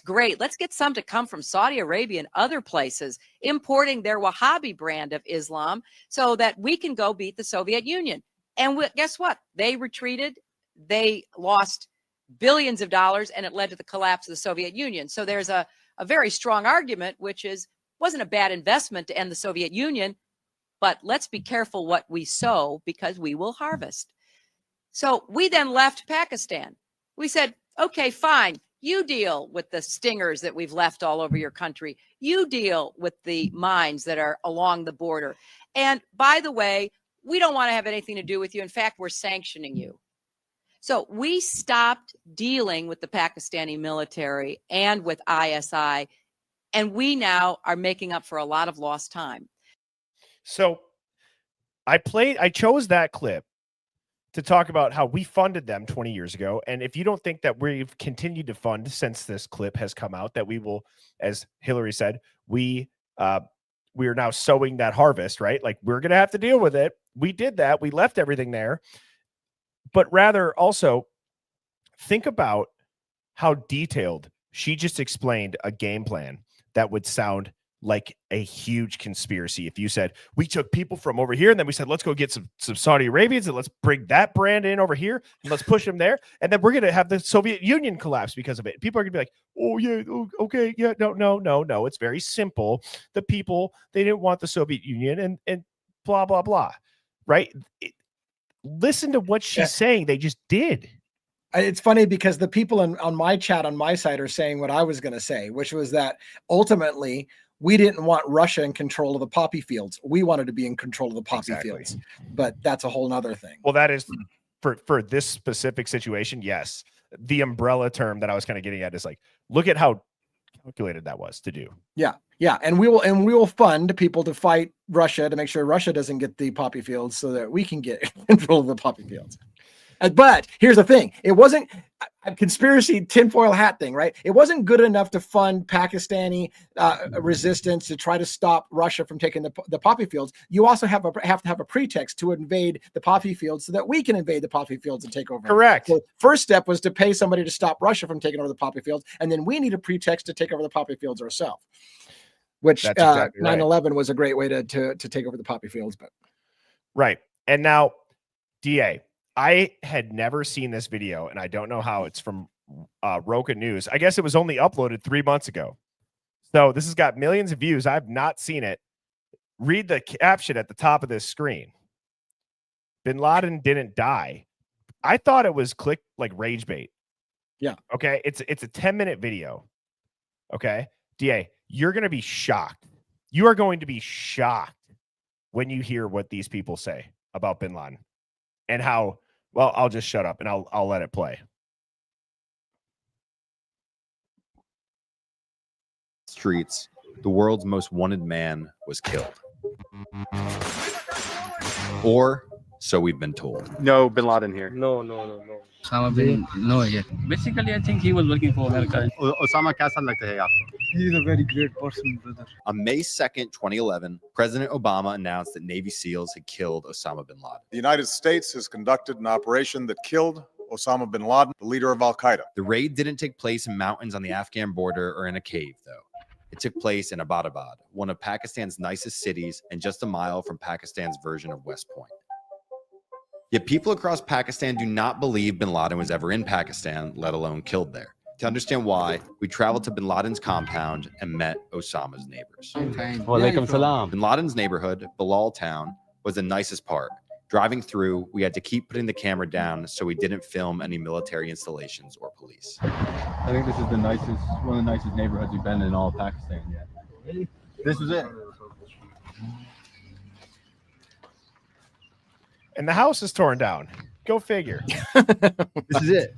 get some to come from Saudi Arabia and other places, importing their Wahhabi brand of Islam so that we can go beat the Soviet Union. And guess what? They retreated. They lost billions of dollars, and it led to the collapse of the Soviet Union. So there's a very strong argument, which is, wasn't a bad investment to end the Soviet Union, but let's be careful what we sow because we will harvest. So we then left Pakistan. We said, okay, fine. You deal with the stingers that we've left all over your country. You deal with the mines that are along the border. And by the way, we don't want to have anything to do with you. In fact, we're sanctioning you. So we stopped dealing with the Pakistani military and with ISI, and we now are making up for a lot of lost time. So I chose that clip to talk about how we funded them 20 years ago. And if you don't think that we've continued to fund since this clip has come out, that we will, as Hillary said, we are now sowing that harvest, right? Like we're going to have to deal with it. We did that. We left everything there. But rather also think about how detailed she just explained a game plan that would sound like a huge conspiracy. If you said we took people from over here and then we said let's go get some Saudi Arabians and let's bring that brand in over here and let's push them there, and then we're gonna have the Soviet Union collapse because of it. People are gonna be like, oh yeah, okay, yeah, no. It's very simple. The people, they didn't want the Soviet Union and blah blah blah, right? Listen to what she's saying. They just did. It's funny because the people on my chat on my side are saying what I was going to say, which was that ultimately we didn't want Russia in control of the poppy fields. We wanted to be in control of the poppy fields, but that's a whole nother thing. Well, that is for this specific situation. Yes. The umbrella term that I was kind of getting at is like, look at how calculated that was to do. Yeah. Yeah. And we will fund people to fight Russia to make sure Russia doesn't get the poppy fields so that we can get control of the poppy fields. But here's the thing. It wasn't a conspiracy tinfoil hat thing, right? It wasn't good enough to fund Pakistani resistance to try to stop Russia from taking the poppy fields. You also have to have a pretext to invade the poppy fields so that we can invade the poppy fields and take over. Correct. So first step was to pay somebody to stop Russia from taking over the poppy fields. And then we need a pretext to take over the poppy fields ourselves, which 9/11 was a great way to take over the poppy fields. But right. And now, DA, I had never seen this video, and I don't know how. It's from Roca News. I guess it was only uploaded 3 months ago. So this has got millions of views. I've not seen it. Read the caption at the top of this screen. Bin Laden didn't die. I thought it was click like rage bait. Yeah. Okay. It's a 10-minute video. Okay. DA, you're going to be shocked. You are going to be shocked when you hear what these people say about Bin Laden and how. Well, I'll just shut up and I'll let it play. Streets, the world's most wanted man was killed. Or so we've been told. No Bin Laden here. No. Osama bin no yet. Basically, I think he was working for America. Osama kaisa lagta hai aapko? He's a very great person, brother. On May 2nd, 2011, President Obama announced that Navy SEALs had killed Osama bin Laden. The United States has conducted an operation that killed Osama bin Laden, the leader of Al-Qaeda. The raid didn't take place in mountains on the Afghan border or in a cave, though. It took place in Abbottabad, one of Pakistan's nicest cities and just a mile from Pakistan's version of West Point. Yet people across Pakistan do not believe bin Laden was ever in Pakistan, let alone killed there. To understand why, we traveled to bin Laden's compound and met Osama's neighbors. Walaikum salam. Bin Laden's neighborhood, Bilal Town, was the nicest part. Driving through, we had to keep putting the camera down so we didn't film any military installations or police. I think this is one of the nicest neighborhoods we've been in all of Pakistan yet. Really? This was it. And the house is torn down. Go figure. This is it.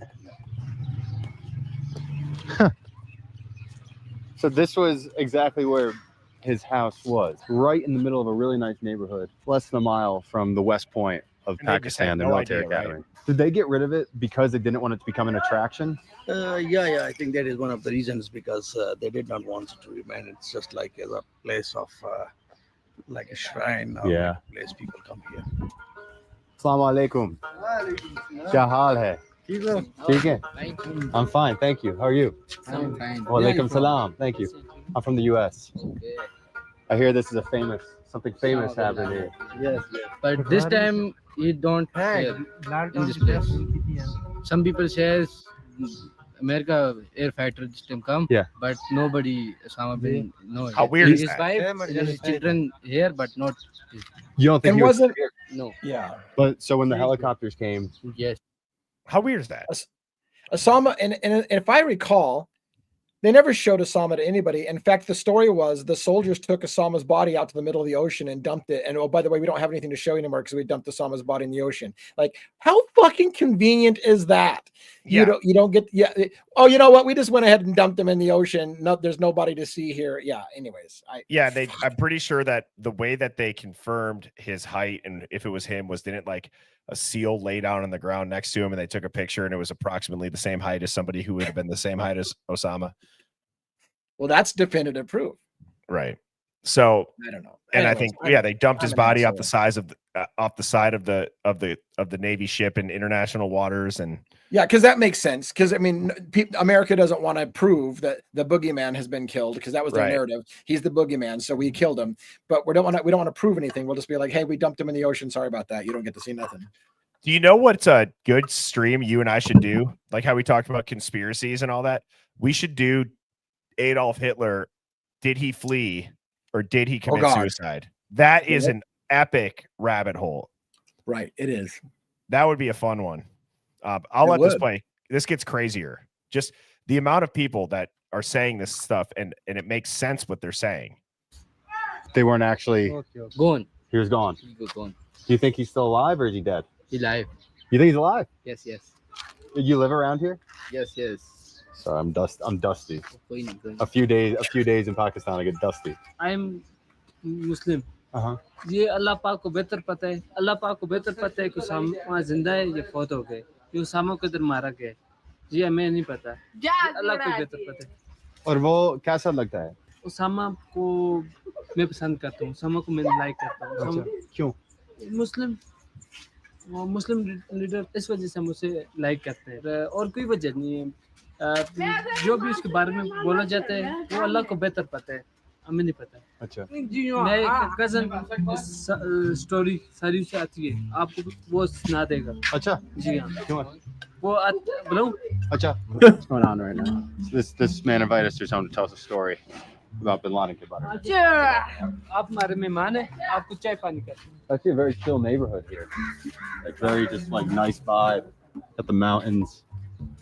So this was exactly where his house was, right in the middle of a really nice neighborhood, less than a mile from the West Point of Pakistan, the military academy. Right? Did they get rid of it because they didn't want it to become an attraction? Yeah, I think that is one of the reasons, because they did not want it to remain. It's just like as a place of, like a shrine, or Yeah. a place people come here. Assalamu alaikum. Kya haal hai? Theek hai? I'm fine, thank you. How are you? I'm fine. Walaikum salam. Thank you. I'm from the U.S. I hear this is something famous happening here. Yes. But this time you don't hear in this place. Some people says America air fighter this time come, Yeah. but nobody Osama bin no. How weird is his that? wife and his children here, but not his, You don't think It he was wasn't- scared? no. yeah. But so when the helicopters came, Yes. How weird is that? Osama, and if I recall, they never showed Osama to anybody. In fact, the story was the soldiers took Osama's body out to the middle of the ocean and dumped it. And oh, by the way, we don't have anything to show you anymore because we dumped Osama's body in the ocean. Like, how fucking convenient is that? You don't get oh, you know what? We just went ahead and dumped him in the ocean. No, there's nobody to see here. Yeah. Anyways, I'm pretty sure that the way that they confirmed his height and if it was him was didn't like a SEAL lay down on the ground next to him and they took a picture and it was approximately the same height as somebody who would have been the same height as Osama. Well, that's definitive proof. Right. So I don't know. And Anyways, I think they dumped his I'm an body off asshole. the size of off the side of the Navy ship in international waters. And Yeah, because that makes sense. Because I mean, America doesn't want to prove that the boogeyman has been killed because that was their Right. narrative. He's the boogeyman, so we killed him. But we don't want to prove anything. We'll just be like, hey, we dumped him in the ocean. Sorry about that. You don't get to see nothing. do you know what's a good stream you and I should do? Like how we talked about conspiracies and all that. We should do Adolf Hitler. Did he flee or did he commit God. suicide? That is Yep. an epic rabbit hole. Right, it is. That would be a fun one. I'll It let this would. play. This gets crazier. Just the amount of people that are saying this stuff, and it makes sense what they're saying. They weren't actually Gone. He was gone. Gone. Do you think he's still alive or is he dead? He alive. You think he's alive? Yes, yes. You live around here? Yes, yes. Sorry, I'm dusty. कोई नहीं, कोई नहीं. A few days in Pakistan, I get dusty. I'm Muslim. Uh-huh. ये अल्लाह पाक को बेहतर पता है. अल्लाह पाक को बेहतर पता है कि उसामा वहाँ जिंदा है या फौत हो गए. ये उसामा को इधर मारा गया. जी हमें नहीं पता. अल्लाह को बेहतर पता है. और वो कैसा लगता है? उसामा को मैं पसंद करता हूँ. उसामा को मैं लाइक करता हूँ. अच्छा, क्यों? मुस्लिम वो मुस्लिम लीडर इस वजह से मुझे लाइक करते हैं और कोई वजह नहीं है. जो भी उसके बारे में बोला जाता है वो अल्लाह को बेहतर पता है. हमें नहीं पता. अच्छा. मैं कजन स्टोरी सारी से आती है आपको वो सुना देगा. अच्छा. जी हाँ. क्यों? वो बोलो. अच्छा. What's going on right now? This man invited us to his home to tell us a story about Bin Laden के बारे में. आप हमारे मेहमान हैं. आपको चाय पानी कर. I see a very chill neighborhood here. Like very just like nice vibe. Got the mountains.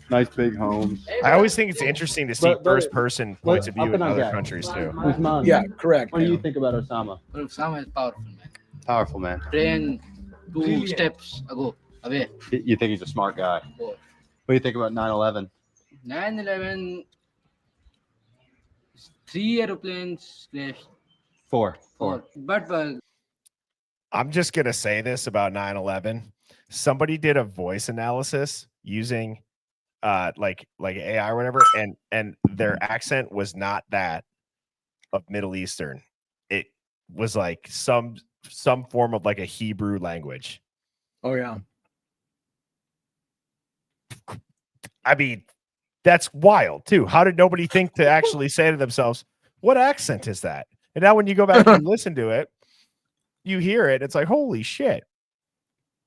Nice big homes. I always think it's interesting to see first person points of view in other countries too. Usman, Yeah, correct. What do you think about Osama? Osama is powerful man. Powerful man. Train 2 steps ago away. You think he's a smart guy? What do you think about 9/11? 9/11. 3 aeroplanes crashed. 4. But I'm just gonna say this about 9/11. Somebody did a voice analysis using like AI or whatever, and their accent was not that of Middle Eastern. It was like some form of like a Hebrew language. Oh yeah. I mean, that's wild too. How did nobody think to actually say to themselves, what accent is that? And now when you go back and listen to it, you hear it, it's like, holy shit.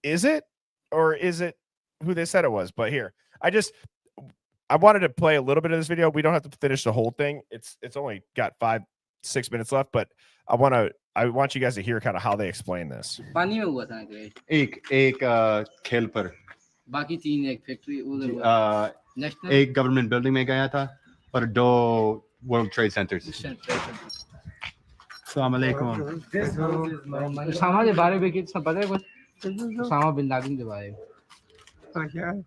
Is it? Or is it who they said it was? But here, I wanted to play a little bit of this video. We don't have to finish the whole thing. It's only got 5-6 minutes left, but I want you guys to hear kind of how they explain this. पानी में हुआ था crash. एक खेल पर बाकी 3 एक factory उधर हुआ. नेशनल एक गवर्नमेंट बिल्डिंग में गया था और 2 वर्ल्ड ट्रेड सेंटर्स. अस्सलाम वालेकुम. उसामा के बारे में कितना पता है कुछ? उसामा बिन लादेन के बारे में. क्या?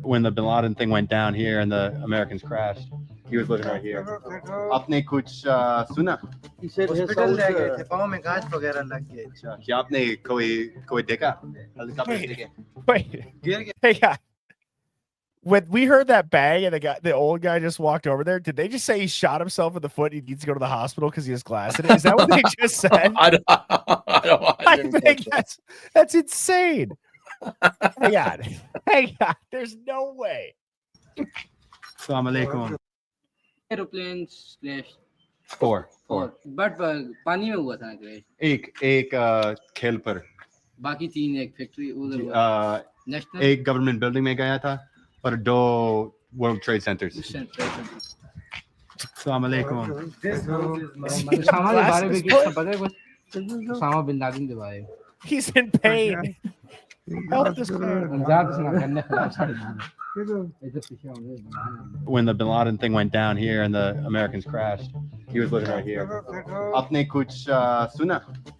When the Bin Laden thing went down here and the Americans crashed, he was living right here. आपने कुछ सुना? हॉस्पिटल ले गए थे, पाँव में गांठ वगैरह लग गए. क्या आपने कोई देखा? हेलीकॉप्टर देखे? Wait. Hey, guy. When we heard that bang and the old guy just walked over there, did they just say he shot himself in the foot and he needs to go to the hospital because he has glass in it? Is that what they just said? I think that's insane. Hang on. There's no way. Assalamu alaikum. Aeroplanes crashed. 4. But पानी में हुआ था crash. एक खेल पर बाकी 3 एक factory उधर हुआ. नेशनल एक गवर्नमेंट बिल्डिंग में गया था और 2 वर्ल्ड ट्रेड सेंटर्स. अस्सलाम वालेकुम. उसामा के बारे में कितना पता है कुछ? उसामा बिन लादेन के बारे में. He's in pain. Help this man. When the Bin Laden thing went down here and the Americans crashed, he was living right here. आपने कुछ सुना?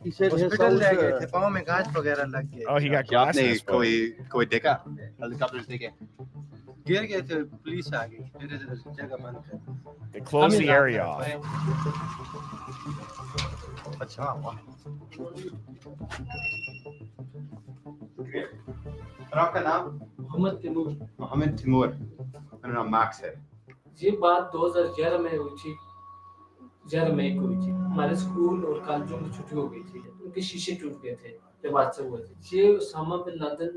हॉस्पिटल ले गए थे, पाँव में गांठ वगैरह लग गए. Oh, he got क्या glass आपने in his foot. कोई देखा? हेलीकॉप्टर देखे? गिर गए थे, पुलिस आ गई, फिर जगह बंद कर. They closed the area off. अच्छा. और आपका नाम? मोहम्मद तिमूर. मोहम्मद तिमूर. मेरा नाम मैक्स है. ये बात 2011 में हुई थी, 11 मई को हुई थी। हमारे स्कूल और कॉलेजों की छुट्टी हो गई थी, उनके शीशे टूट गए थे जब हादसा हुआ था। ये उसामा बिन लादेन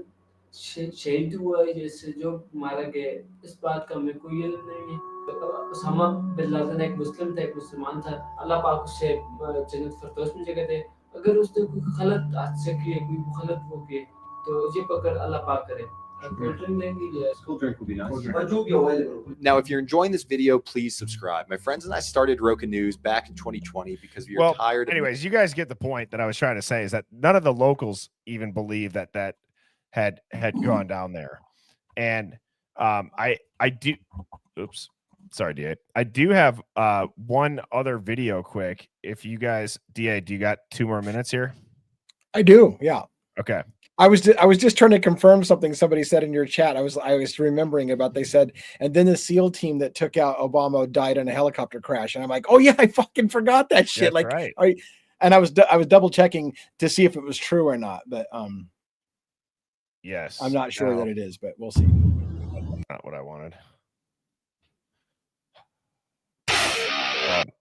शहीद हुआ है, जैसे जो मारा गया, इस बात का हमें कोई इल्म नहीं है। उसामा बिन लादेन एक मुस्लिम था, एक मुसलमान था। अल्लाह पाक उसे जन्नत फिरदौस में जगह दे। अगर उसने कोई गलत हादसा किए, कोई गलत वो किए, तो ये पकड़ अल्लाह पाक करे। School drink would be nice. Now, if you're enjoying this video, please subscribe. My friends and I started Roka News back in 2020 because we were tired of... Anyways, you guys get the point that I was trying to say, is that none of the locals even believe that had gone down there. And I do... Oops. Sorry, DA. I do have one other video quick. If you guys... DA, do you got 2 more minutes here? I do, yeah. Okay. I was just trying to confirm something somebody said in your chat. I was remembering about, they said, and then the SEAL team that took out Obama died in a helicopter crash. And I'm like, oh yeah, I fucking forgot that shit. That's like, right. And I was double checking to see if it was true or not, but yes, I'm not sure that it is, but we'll see. Not what I wanted.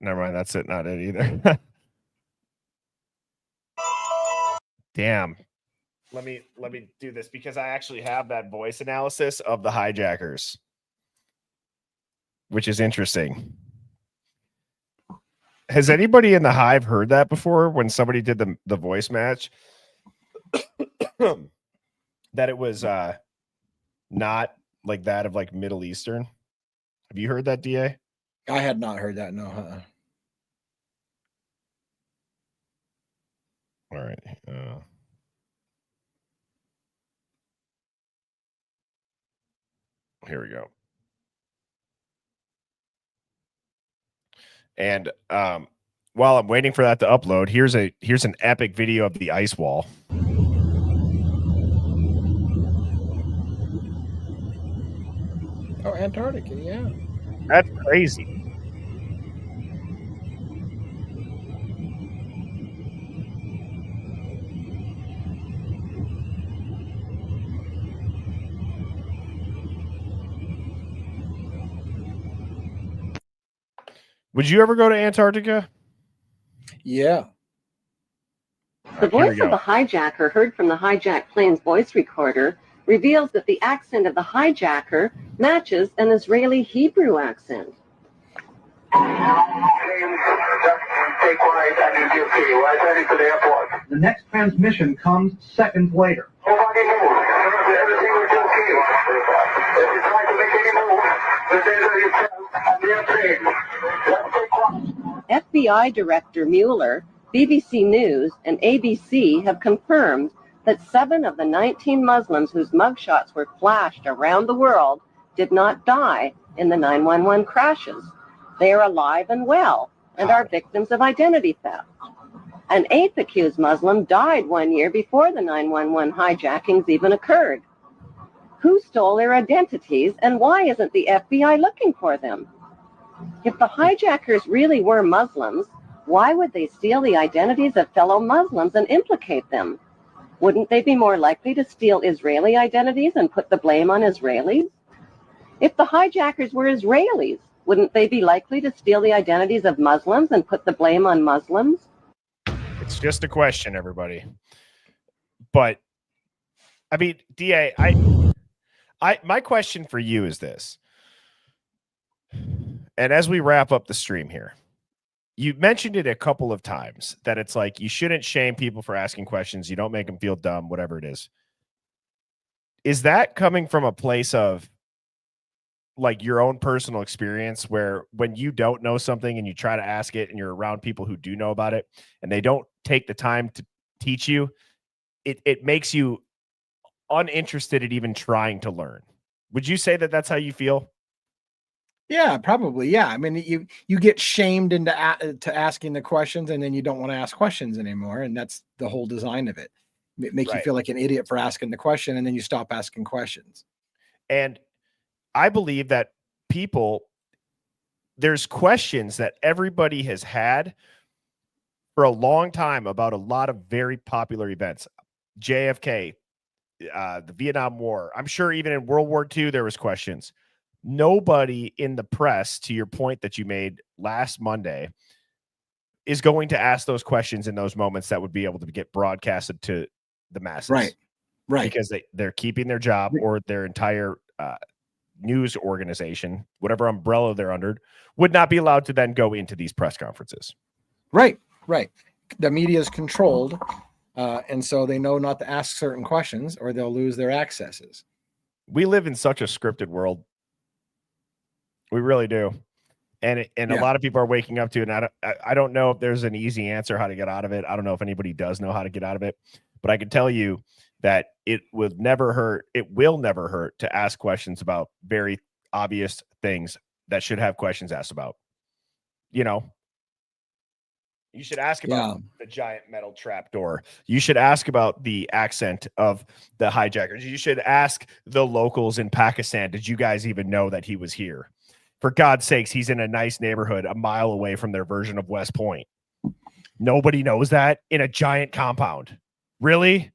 Never mind. That's it. Not it either. Damn. Let me do this because I actually have that voice analysis of the hijackers, which is interesting. Has anybody in the Hive heard that before when somebody did the voice match? That it was not like that of like Middle Eastern. Have you heard that, DA? I had not heard that. No. All right. Here we go. And while I'm waiting for that to upload, here's an epic video of the ice wall. Oh, Antarctica, yeah. That's crazy. Would you ever go to Antarctica? Yeah. The voice of the hijacker heard from the hijacked plane's voice recorder reveals that the accent of the hijacker matches an Israeli Hebrew accent. The next transmission comes seconds later. FBI Director Mueller, BBC News, and ABC have confirmed that 7 of the 19 Muslims whose mugshots were flashed around the world did not die in the 911 crashes. They are alive and well and are victims of identity theft. An 8th accused Muslim died 1 year before the 911 hijackings even occurred. Who stole their identities, and why isn't the FBI looking for them? If the hijackers really were Muslims, why would they steal the identities of fellow Muslims and implicate them? Wouldn't they be more likely to steal Israeli identities and put the blame on Israelis? If the hijackers were Israelis, wouldn't they be likely to steal the identities of Muslims and put the blame on Muslims? It's just a question, everybody. But I mean, DA, my question for you is this. And as we wrap up the stream here, you mentioned it a couple of times that it's like you shouldn't shame people for asking questions. You don't make them feel dumb, whatever it is. Is that coming from a place of like your own personal experience where when you don't know something and you try to ask it and you're around people who do know about it and they don't take the time to teach you, it makes you uninterested in even trying to learn? Would you say that that's how you feel? Yeah, probably. Yeah. I mean, you get shamed into to asking the questions, and then you don't want to ask questions anymore. And that's the whole design of it. Make you feel like an idiot for asking the question, and then you stop asking questions. And I believe that there's questions that everybody has had for a long time about a lot of very popular events. JFK, the Vietnam War. I'm sure even in World War II, there was questions. nobody in the press, to your point that you made last Monday, is going to ask those questions in those moments that would be able to get broadcasted to the masses. Right. Because they're keeping their job, or their entire news organization, whatever umbrella they're under, would not be allowed to then go into these press conferences. Right. The media is controlled, and so they know not to ask certain questions or they'll lose their accesses. We live in such a scripted world. We really do. And a lot of people are waking up to it. And I don't know if there's an easy answer how to get out of it. I don't know if anybody does know how to get out of it, but I can tell you that it will never hurt to ask questions about very obvious things that should have questions asked about. You know, you should ask about the giant metal trap door. You should ask about the accent of the hijackers. You should ask the locals in Pakistan, did you guys even know that he was here? For God's sakes, he's in a nice neighborhood a mile away from their version of West Point. Nobody knows that in a giant compound. Really?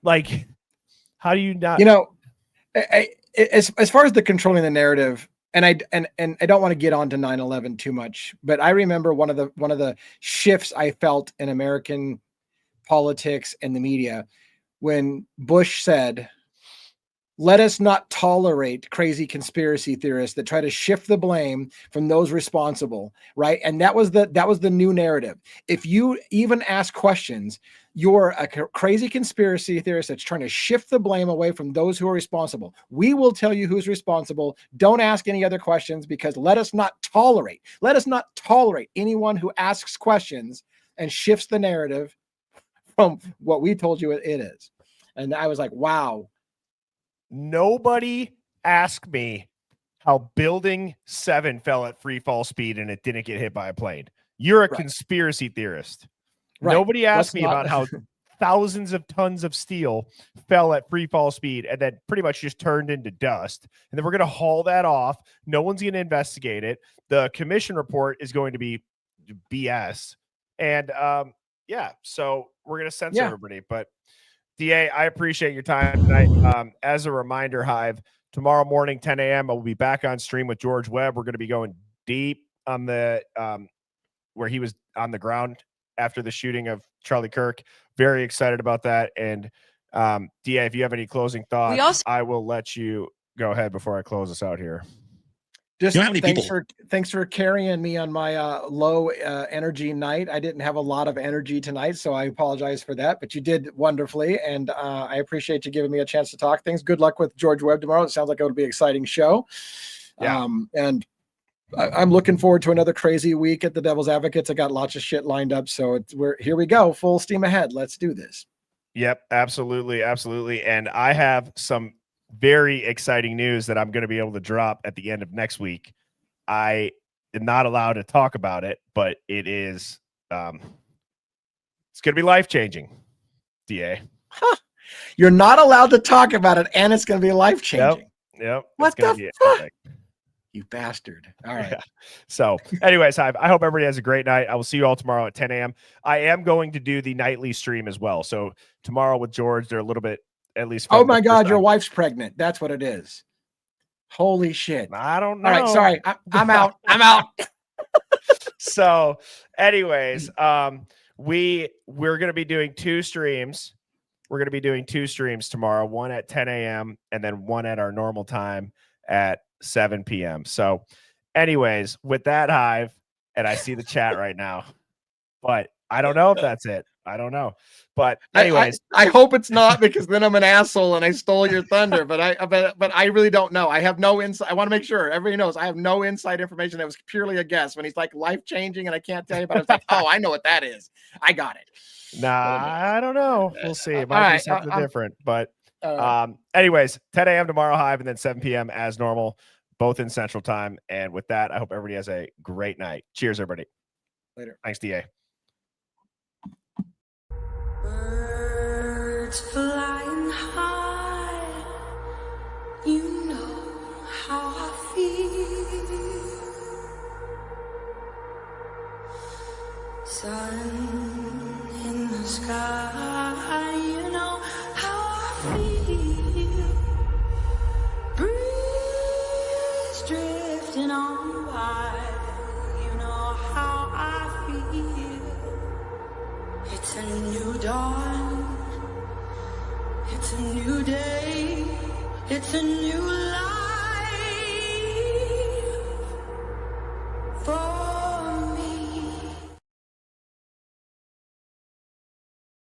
Like, how do you not? You know, as far as the controlling the narrative, and I don't want to get on to 9/11 too much, but I remember one of the shifts I felt in American politics and the media when Bush said, "Let us not tolerate crazy conspiracy theorists that try to shift the blame from those responsible," right? And that was the new narrative. If you even ask questions, you're a crazy conspiracy theorist that's trying to shift the blame away from those who are responsible. We will tell you who's responsible. Don't ask any other questions, because let us not tolerate anyone who asks questions and shifts the narrative from what we told you it is. And I was like, wow. Nobody asked me how Building 7 fell at free fall speed and it didn't get hit by a plane. You're a conspiracy theorist. Right. Nobody asked me about how thousands of tons of steel fell at free fall speed and then pretty much just turned into dust. And then we're going to haul that off. No one's going to investigate it. The commission report is going to be BS. And so we're going to censor everybody. But DA, I appreciate your time tonight. As a reminder, Hive, tomorrow morning, 10 a.m., I will be back on stream with George Webb. We're going to be going deep on the where he was on the ground after the shooting of Charlie Kirk. Very excited about that. And DA, if you have any closing thoughts, I will let you go ahead before I close us out here. Just thanks for carrying me on my low energy night. I didn't have a lot of energy tonight, so I apologize for that, but you did wonderfully. And I appreciate you giving me a chance to talk things. Good luck with George Webb tomorrow. It sounds like it'll be an exciting show. Yeah. And I'm looking forward to another crazy week at the Devil's Advocates. I got lots of shit lined up. So here we go. Full steam ahead. Let's do this. Yep, absolutely. Absolutely. And I have some very exciting news that I'm going to be able to drop at the end of next week. I am not allowed to talk about it, but it is, it's going to be life-changing, DA. Huh. You're not allowed to talk about it, and it's going to be life-changing. Yep. What the fuck? You bastard. All right. Yeah. So anyways, I hope everybody has a great night. I will see you all tomorrow at 10 a.m. I am going to do the nightly stream as well. So tomorrow with George, they're a little bit, at least. Oh my God, your wife's pregnant. That's what it is. Holy shit. I don't know. All right. Sorry. I'm out. I'm out. So anyways, we're going to be doing two streams. We're going to be doing two streams tomorrow, one at 10 a.m. and then one at our normal time at 7 p.m. So anyways, with that, Hive, and I see the chat right now, but I don't know if that's it. I don't know. But anyways, I hope it's not, because then I'm an asshole and I stole your thunder, but I really don't know. I have no insight. I want to make sure everybody knows I have no inside information. That was purely a guess. When he's like life-changing and I can't tell you about it, it's like, oh, I know what that is. I got it. Nah, I don't know. We'll see. It might be something different, but anyways, 10 a.m. tomorrow, Hive, and then 7 p.m. as normal, both in Central Time. And with that, I hope everybody has a great night. Cheers, everybody. Later. Thanks, DA. Birds flying high, you know how I feel. Sun in the sky, you know how I feel. Breeze dawn. It's a new day. It's a new life.